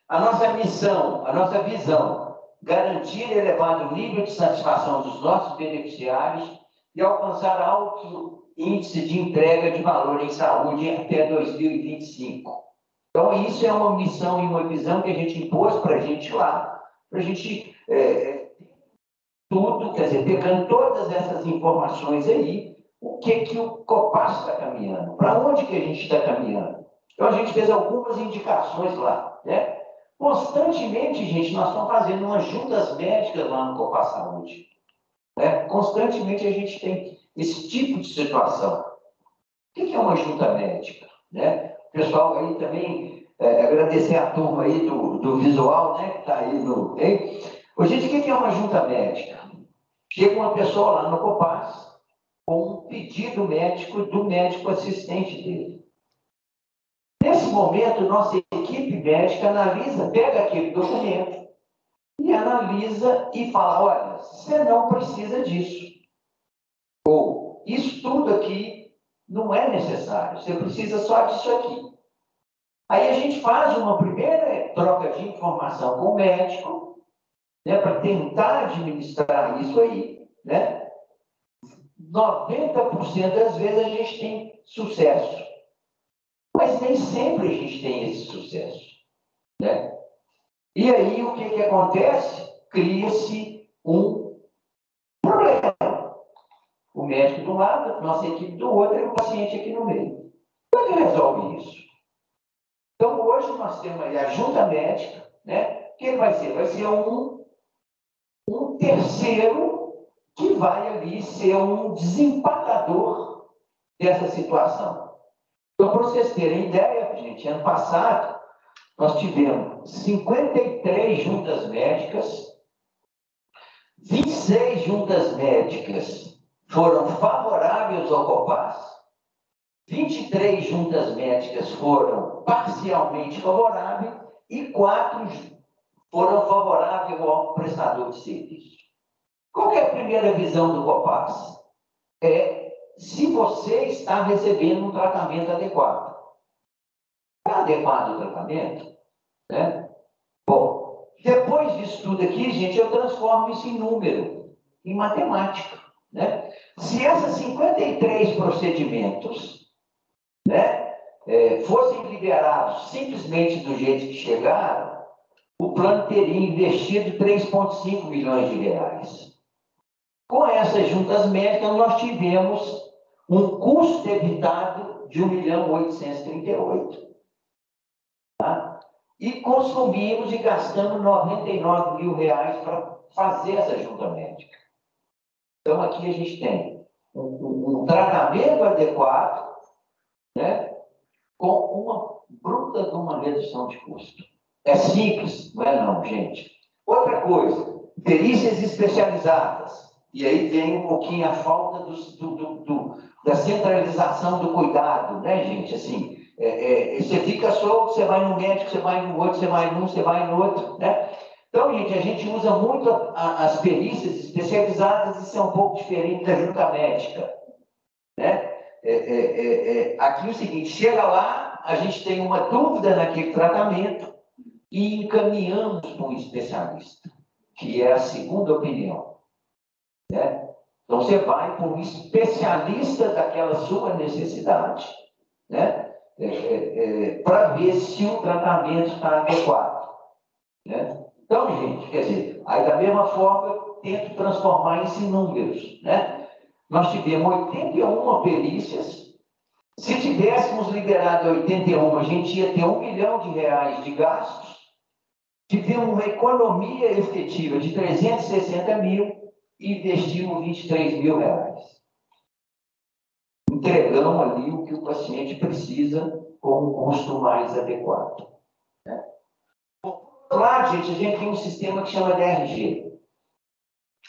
S5: A nossa missão, a nossa visão, garantir elevado nível de satisfação dos nossos beneficiários e alcançar alto índice de entrega de valor em saúde até 2025. Então, isso é uma missão e uma visão que a gente impôs para a gente lá, para a gente tudo, quer dizer, pegando todas essas informações aí, o que o Copaz está caminhando? Para onde que a gente está caminhando? Então, a gente fez algumas indicações lá, né? Constantemente, gente, nós estamos fazendo umas juntas médicas lá no Copa Saúde, né? Constantemente a gente tem esse tipo de situação. O que é uma junta médica, né? O pessoal aí também, agradecer a turma aí do visual, né? Que está aí no... Hein? Ô, gente, o que é uma junta médica? Chega uma pessoa lá no Copaz com um pedido médico do médico assistente dele. Nesse momento, nossa equipe médica analisa, pega aquele documento e analisa e fala, olha, você não precisa disso. Ou, isso tudo aqui não é necessário, você precisa só disso aqui. Aí a gente faz uma primeira troca de informação com o médico, né, para tentar administrar isso aí, né? 90% das vezes a gente tem sucesso. Mas nem sempre a gente tem esse sucesso, né? E aí, o que acontece? Cria-se um problema. O médico de um lado, a nossa equipe do outro e o paciente aqui no meio. Como é que resolve isso? Então, hoje nós temos aí a junta médica, né? O que vai ser? Vai ser um terceiro que vai ali ser um desembargador dessa situação. Então, para vocês terem ideia, gente, ano passado, nós tivemos 53 juntas médicas, 26 juntas médicas foram favoráveis ao Copaz, 23 juntas médicas foram parcialmente favoráveis e 4 foram favoráveis ao prestador de serviço. Qual é a primeira visão do Copaz? É se você está recebendo um tratamento adequado. É adequado o tratamento? Né? Bom, depois disso tudo aqui, gente, eu transformo isso em número, em matemática. Né? Se esses 53 procedimentos, né, fossem liberados simplesmente do jeito que chegaram, o plano teria investido 3,5 milhões de reais. Com essas juntas médicas, nós tivemos um custo evitado de 1.838.000. Tá? E consumimos e gastamos 99 mil reais para fazer essa junta médica. Então, aqui a gente tem um tratamento adequado, né, com uma bruta de uma redução de custo. É simples, não é não, gente? Outra coisa, perícias especializadas. E aí vem um pouquinho a falta da centralização do cuidado, né, gente? Assim, você fica solto, você vai no médico, você vai no outro, você vai num, você vai no outro, né? Então, gente, a gente usa muito as perícias especializadas, isso é um pouco diferente da junta médica, né? Aqui é o seguinte, chega lá, a gente tem uma dúvida naquele tratamento e encaminhamos para um especialista, que é a segunda opinião. Né? Então, você vai para um especialista daquela sua necessidade, né? Para ver se o tratamento está adequado. Né? Então, gente, quer dizer, aí da mesma forma eu tento transformar isso em números. Né? Nós tivemos 81 perícias. Se tivéssemos liberado 81, a gente ia ter 1 milhão de reais de gastos. Tivemos uma economia efetiva de 360 mil e investimos 23 mil reais. Entregamos ali o que o paciente precisa com um custo mais adequado. Né? Lá, gente, a gente tem um sistema que chama DRG.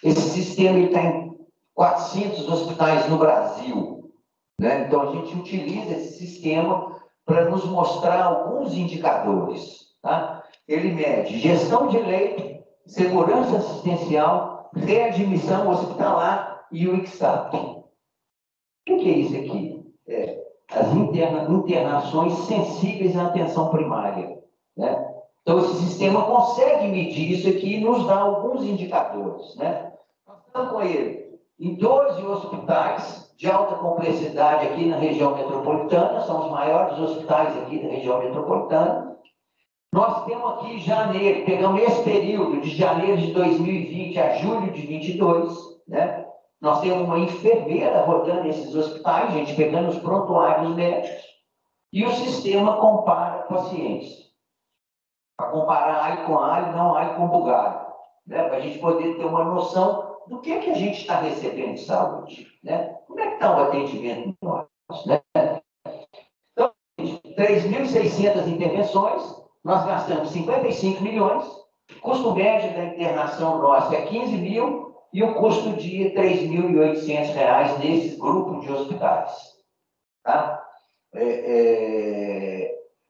S5: Esse sistema está em 400 hospitais no Brasil. Né? Então, a gente utiliza esse sistema para nos mostrar alguns indicadores. Tá? Ele mede gestão de leito, segurança assistencial, readmissão hospitalar e o ICSAP. O que é isso aqui? As internações sensíveis à atenção primária. Né? Então, esse sistema consegue medir isso aqui e nos dá alguns indicadores. Né? Nós estamos com ele em 12 hospitais de alta complexidade aqui na região metropolitana, são os maiores hospitais aqui da região metropolitana. Nós temos aqui janeiro, pegamos esse período de janeiro de 2020 a julho de 2022, né? Nós temos uma enfermeira rodando esses hospitais, gente, pegando os prontuários médicos. E o sistema compara pacientes. Para comparar alho com alho, não alho com bugalho. Né? Para a gente poder ter uma noção do que a gente está recebendo de saúde. Né? Como é que está o atendimento nosso? Né? Então, 3.600 intervenções, nós gastamos 55 milhões, o custo médio da internação nossa é 15 mil e o custo dia é R$ 3.800 nesses grupos de hospitais. Tá?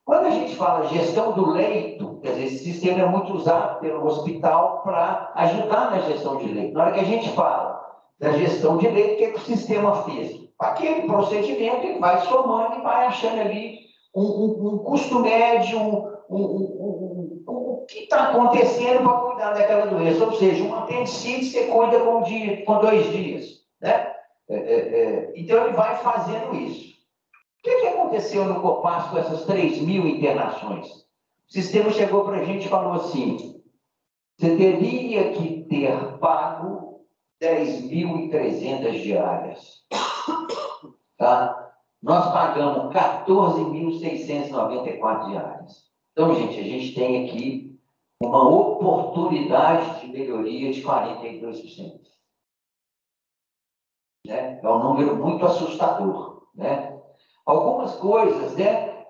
S5: Quando a gente fala gestão do leito, quer dizer, esse sistema é muito usado pelo hospital para ajudar na gestão de leito. Na hora que a gente fala da gestão de leito, o que o sistema fez? Aquele procedimento, ele vai somando e vai achando ali um custo médio, o que está acontecendo para cuidar daquela doença. Ou seja, um apendicite você cuida com 2 dias. Né? Então, ele vai fazendo isso. O que aconteceu no Copasa com essas 3.000 internações? O sistema chegou para a gente e falou assim: você teria que ter pago 10.300 diárias. Tá? Nós pagamos 14.694 diárias. Então, gente, a gente tem aqui uma oportunidade de melhoria de 42%. Né? É um número muito assustador. Né? Algumas coisas, né?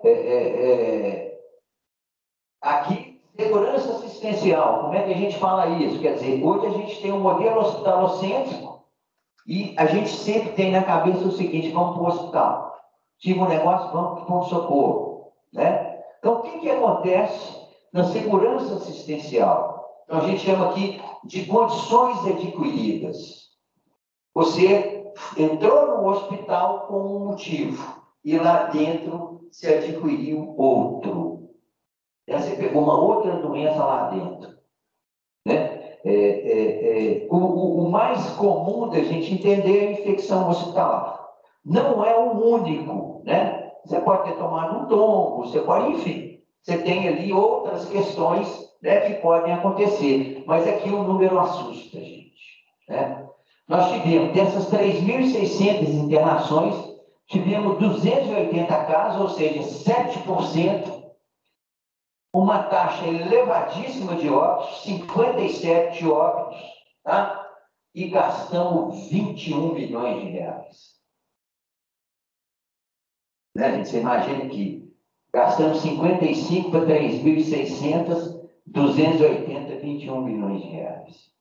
S5: Aqui, segurança assistencial, como é que a gente fala isso? Quer dizer, hoje a gente tem um modelo hospitalocêntrico e a gente sempre tem na cabeça o seguinte: vamos para o hospital. Tive um negócio, vamos para o pronto-socorro. Né? Então, o que acontece na segurança assistencial? Então, a gente chama aqui de condições adquiridas. Você entrou no hospital com um motivo e lá dentro se adquiriu outro. Você pegou uma outra doença lá dentro. Né? O mais comum da gente entender é a infecção hospitalar. Não é o único. Né? Você pode ter tomado um tombo, você pode, enfim, você tem ali outras questões, né, que podem acontecer. Mas aqui o número assusta, gente. Né? Nós tivemos, dessas 3.600 internações, tivemos 280 casos, ou seja, 7%, uma taxa elevadíssima de óbitos, 57 óbitos, tá? E gastamos 21 milhões de reais. Né, gente? Você imagina que gastamos 55 para 3.600, 280, 21 milhões de reais.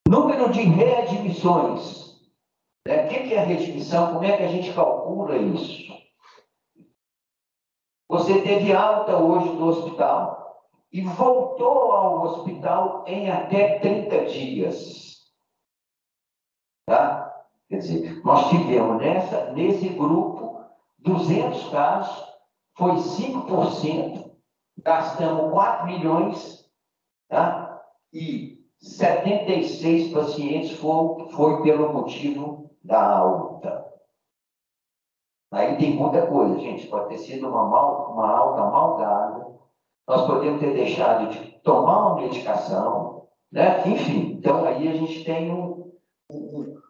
S5: Número de readmissões. O que é a readmissão? Como é que a gente calcula isso? Você teve alta hoje do hospital e voltou ao hospital em até 30 dias. Tá? Quer dizer, nós tivemos nesse grupo 200 casos, foi 5%, gastamos 4 milhões, tá? E 76 pacientes foi pelo motivo da alta. Aí tem muita coisa, gente. Pode ter sido uma alta mal dada. Nós podemos ter deixado de tomar uma medicação, né? Enfim, então aí a gente tem um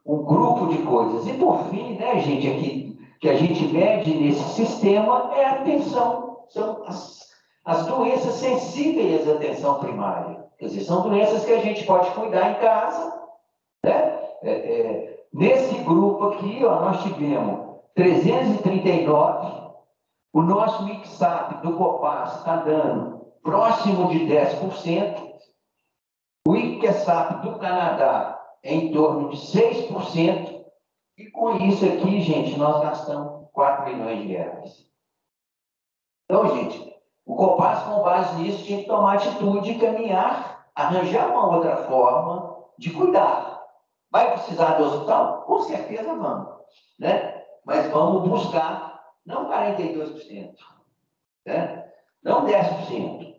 S5: grupo de coisas. E por fim, né, gente, aqui que a gente mede nesse sistema é a atenção. São as doenças sensíveis à atenção primária. Quer dizer, são doenças que a gente pode cuidar em casa. Né? Nesse grupo aqui, ó, nós tivemos 339, o nosso mix-up do Copasa está dando próximo de 10%, o ICSAP do Canadá é em torno de 6%, e com isso aqui, gente, nós gastamos 4 milhões de reais. Então, gente, o Copasa, com base nisso, tinha que tomar atitude e caminhar, arranjar uma outra forma de cuidar. Vai precisar do hospital? Com certeza vamos, né? Mas vamos buscar, não 42%, né? Não 10%.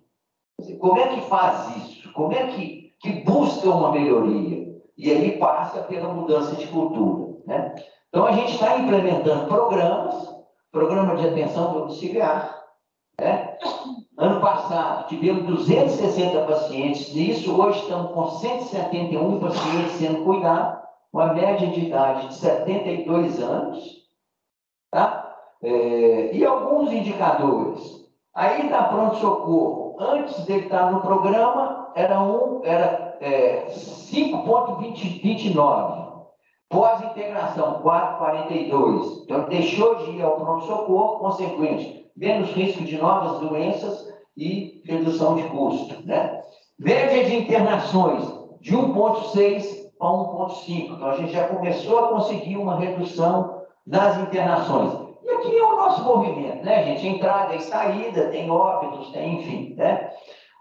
S5: Como é que faz isso? Como é que busca uma melhoria? E aí passa pela mudança de cultura. Né? Então, a gente está implementando programa de atenção domiciliar. Né? Ano passado, tivemos 260 pacientes nisso, hoje estamos com 171 pacientes sendo cuidados, uma média de idade de 72 anos. tá? E alguns indicadores. Aí na pronto-socorro, antes dele estar no programa, era 5,29. Pós-integração, 4,42. Então, deixou de ir ao pronto-socorro, consequente, menos risco de novas doenças e redução de custo, né? Média de internações, de 1,6 a 1,5. Então, a gente já começou a conseguir uma redução nas internações. E aqui é o nosso movimento, né, gente? Entrada e saída, tem óbitos, tem, enfim, né?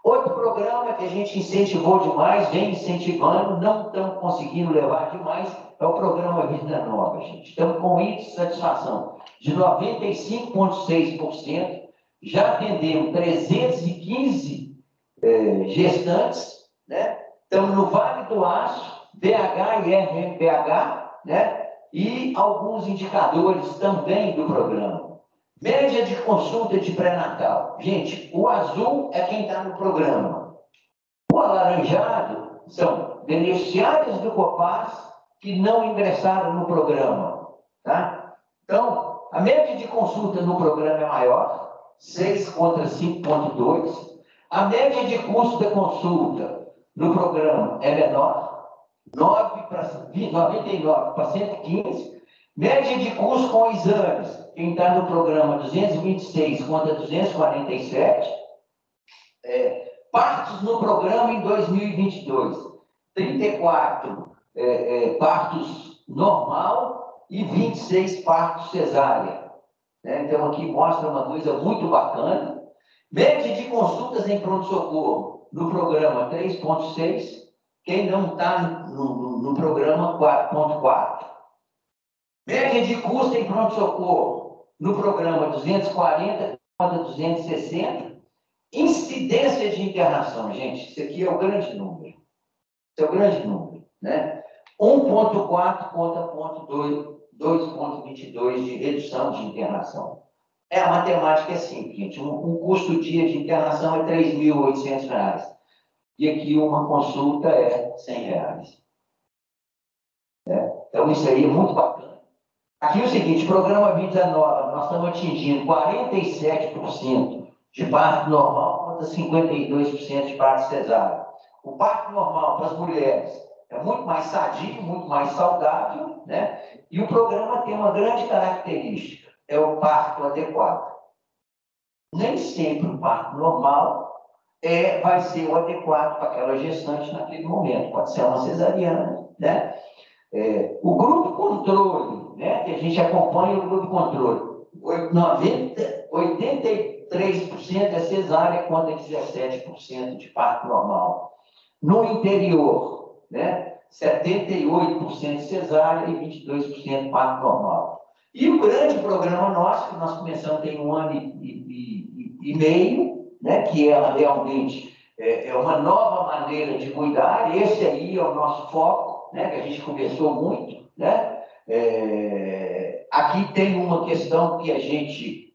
S5: Outro programa que a gente incentivou demais, vem incentivando, não estamos conseguindo levar demais, é o programa Vida Nova, gente. Estamos com índice de satisfação de 95,6%, já atendemos 315 gestantes, né? Estamos no Vale do Aço, BH e RMBH, né? E alguns indicadores também do programa. Média de consulta de pré-natal. Gente, o azul é quem está no programa. O alaranjado são beneficiários do Copaz que não ingressaram no programa, tá? Então, a média de consulta no programa é maior, 6 contra 5,2. A média de custo da consulta no programa é menor, 99 para 115. Média de custo com exames, quem está no programa 226 contra 247. Partos no programa em 2022, 34 partos normal e 26 partos cesárea. Né? Então, aqui mostra uma coisa muito bacana. Média de consultas em pronto-socorro no programa 3,6. Quem não está no programa 4,4. Média de custo em pronto-socorro no programa 240 contra 260. Incidência de internação, gente, isso aqui é o grande número. Isso é o grande número, né? 1,4 contra 2,22 de redução de internação. A matemática é simples, gente. Um custo dia de internação é R$ 3.800. E aqui uma consulta é R$ 100. Né? Então, isso aí é muito bacana. Aqui é o seguinte, programa Vida Nova, nós estamos atingindo 47% de parto normal contra 52% de parto cesárea. O parto normal para as mulheres é muito mais sadio, muito mais saudável, né? E o programa tem uma grande característica, é o parto adequado. Nem sempre o parto normal vai ser o adequado para aquela gestante naquele momento. Pode ser uma cesariana, né? O grupo controle, né? Que a gente acompanha o grupo controle, 83% é cesárea contra 17% de parto normal. No interior, né? 78% cesárea e 22% parto normal. E o grande programa nosso, que nós começamos tem 1 ano e meio, né? Que realmente é uma nova maneira de cuidar. Esse aí é o nosso foco, né? Que a gente conversou muito, né? Aqui tem uma questão que a gente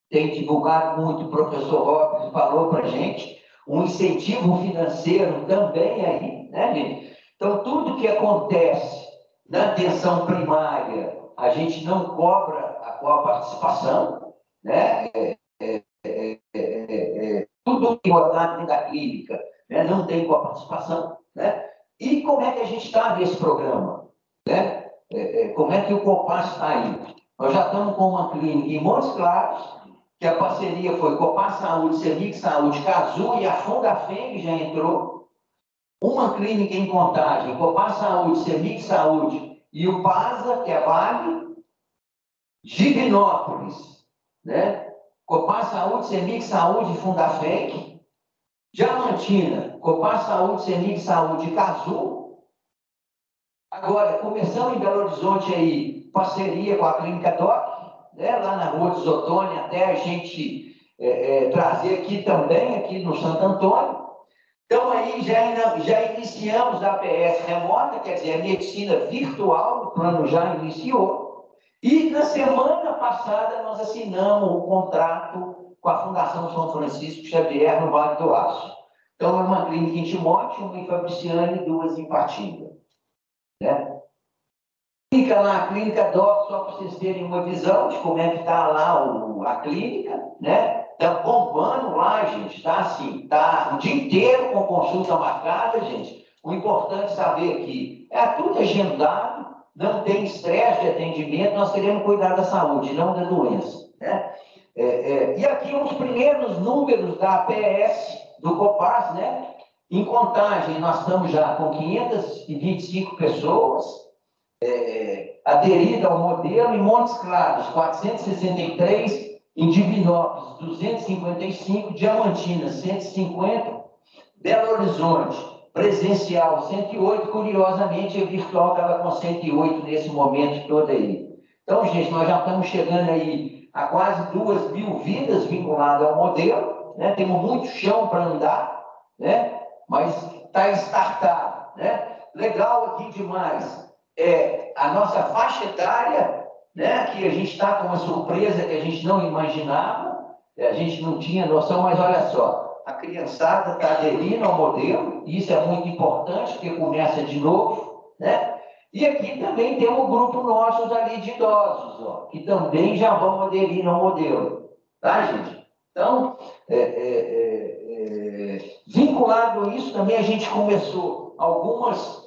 S5: tem divulgado muito, o professor Robles falou para a gente, um incentivo financeiro também aí, né, gente? Então, tudo que acontece na atenção primária, a gente não cobra a coparticipação, né? Tudo que botar dentro da clínica, né, não tem coparticipação, né? E como é que a gente está nesse programa, né? Como é que o Copaz está aí? Nós já estamos com uma clínica em Montes Claros, que a parceria foi Copaz Saúde, Semig Saúde, Cazu e a Fundafeng já entrou. Uma clínica em Contagem, Copaz Saúde, Semig Saúde e o PASA, que é Vale, Divinópolis, né? Copaz Saúde, Semig Saúde e Fundafeng. Diamantina, Copaz Saúde, Semig Saúde e Cazu. Agora, começamos em Belo Horizonte aí, parceria com a Clínica DOC, né, lá na Rua dos Otônia, até a gente trazer aqui também, aqui no Santo Antônio. Então, aí já iniciamos a APS remota, quer dizer, a medicina virtual, o plano já iniciou. E na semana passada nós assinamos o contrato com a Fundação São Francisco Xavier, no Vale do Aço. Então, é uma clínica em Timóteo, uma em Fabriciane e 2 em Patinga. Né? Fica lá a clínica Doc, só para vocês terem uma visão de como é que está lá a clínica, né? Está bombando lá, gente, está assim, está o dia inteiro com consulta marcada, gente. O importante é saber que é tudo agendado, não tem estresse de atendimento, nós queremos cuidar da saúde, não da doença, né? E aqui os primeiros números da APS, do Copaz, né? Em Contagem, nós estamos já com 525 pessoas, aderido ao modelo. Em Montes Claros, 463, em Divinópolis, 255, Diamantina, 150, Belo Horizonte, presencial, 108, curiosamente, a virtual estava com 108 nesse momento todo aí. Então, gente, nós já estamos chegando aí a quase 2.000 vidas vinculadas ao modelo, né? Temos muito chão para andar, né? Mas está startado, né? Legal aqui demais. A nossa faixa etária, né, que a gente está com uma surpresa que a gente não imaginava, a gente não tinha noção, mas olha só, a criançada está aderindo ao modelo, e isso é muito importante, porque começa de novo, né? E aqui também tem um grupo nosso ali de idosos, ó, que também já vão aderir ao modelo, tá, gente? Então, vinculado a isso, também a gente começou algumas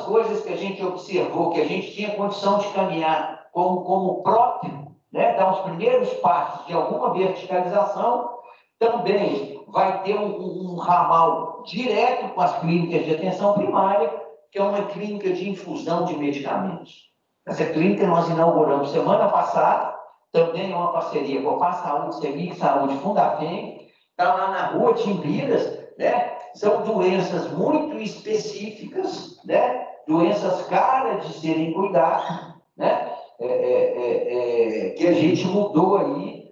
S5: coisas que a gente observou, que a gente tinha condição de caminhar como próprio, né, dar os primeiros passos de alguma verticalização. Também vai ter um ramal direto com as clínicas de atenção primária, que é uma clínica de infusão de medicamentos. Essa clínica nós inauguramos semana passada, também é uma parceria com a Saúde, Semig Saúde, Fundafem, está lá na rua Timbiras, né? São doenças muito específicas, né? Doenças caras de serem cuidadas, né? Que a gente mudou aí.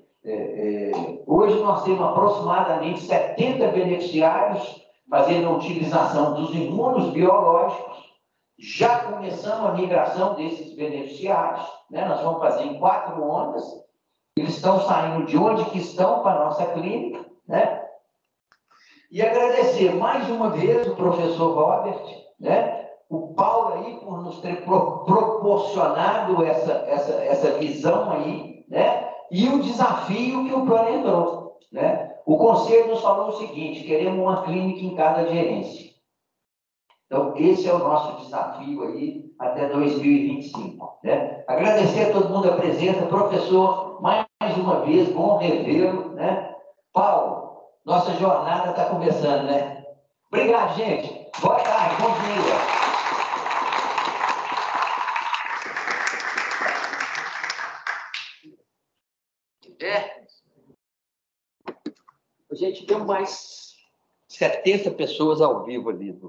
S5: Hoje nós temos aproximadamente 70 beneficiários fazendo a utilização dos imunos biológicos. Já começamos a migração desses beneficiários, né? Nós vamos fazer em 4 ondas. Eles estão saindo de onde que estão para a nossa clínica, né? E agradecer mais uma vez o professor Robert, né? O Paulo aí por nos ter proporcionado essa visão aí, né? E o desafio que o plano entrou, né? O conselho nos falou o seguinte: queremos uma clínica em cada gerência. Então, esse é o nosso desafio aí até 2025, né? Agradecer a todo mundo a presença, professor, mais uma vez, bom revê-lo, né? Paulo, nossa jornada está começando, né? Obrigado, gente. Boa tarde, bom dia. A gente deu mais 70 pessoas ao vivo ali.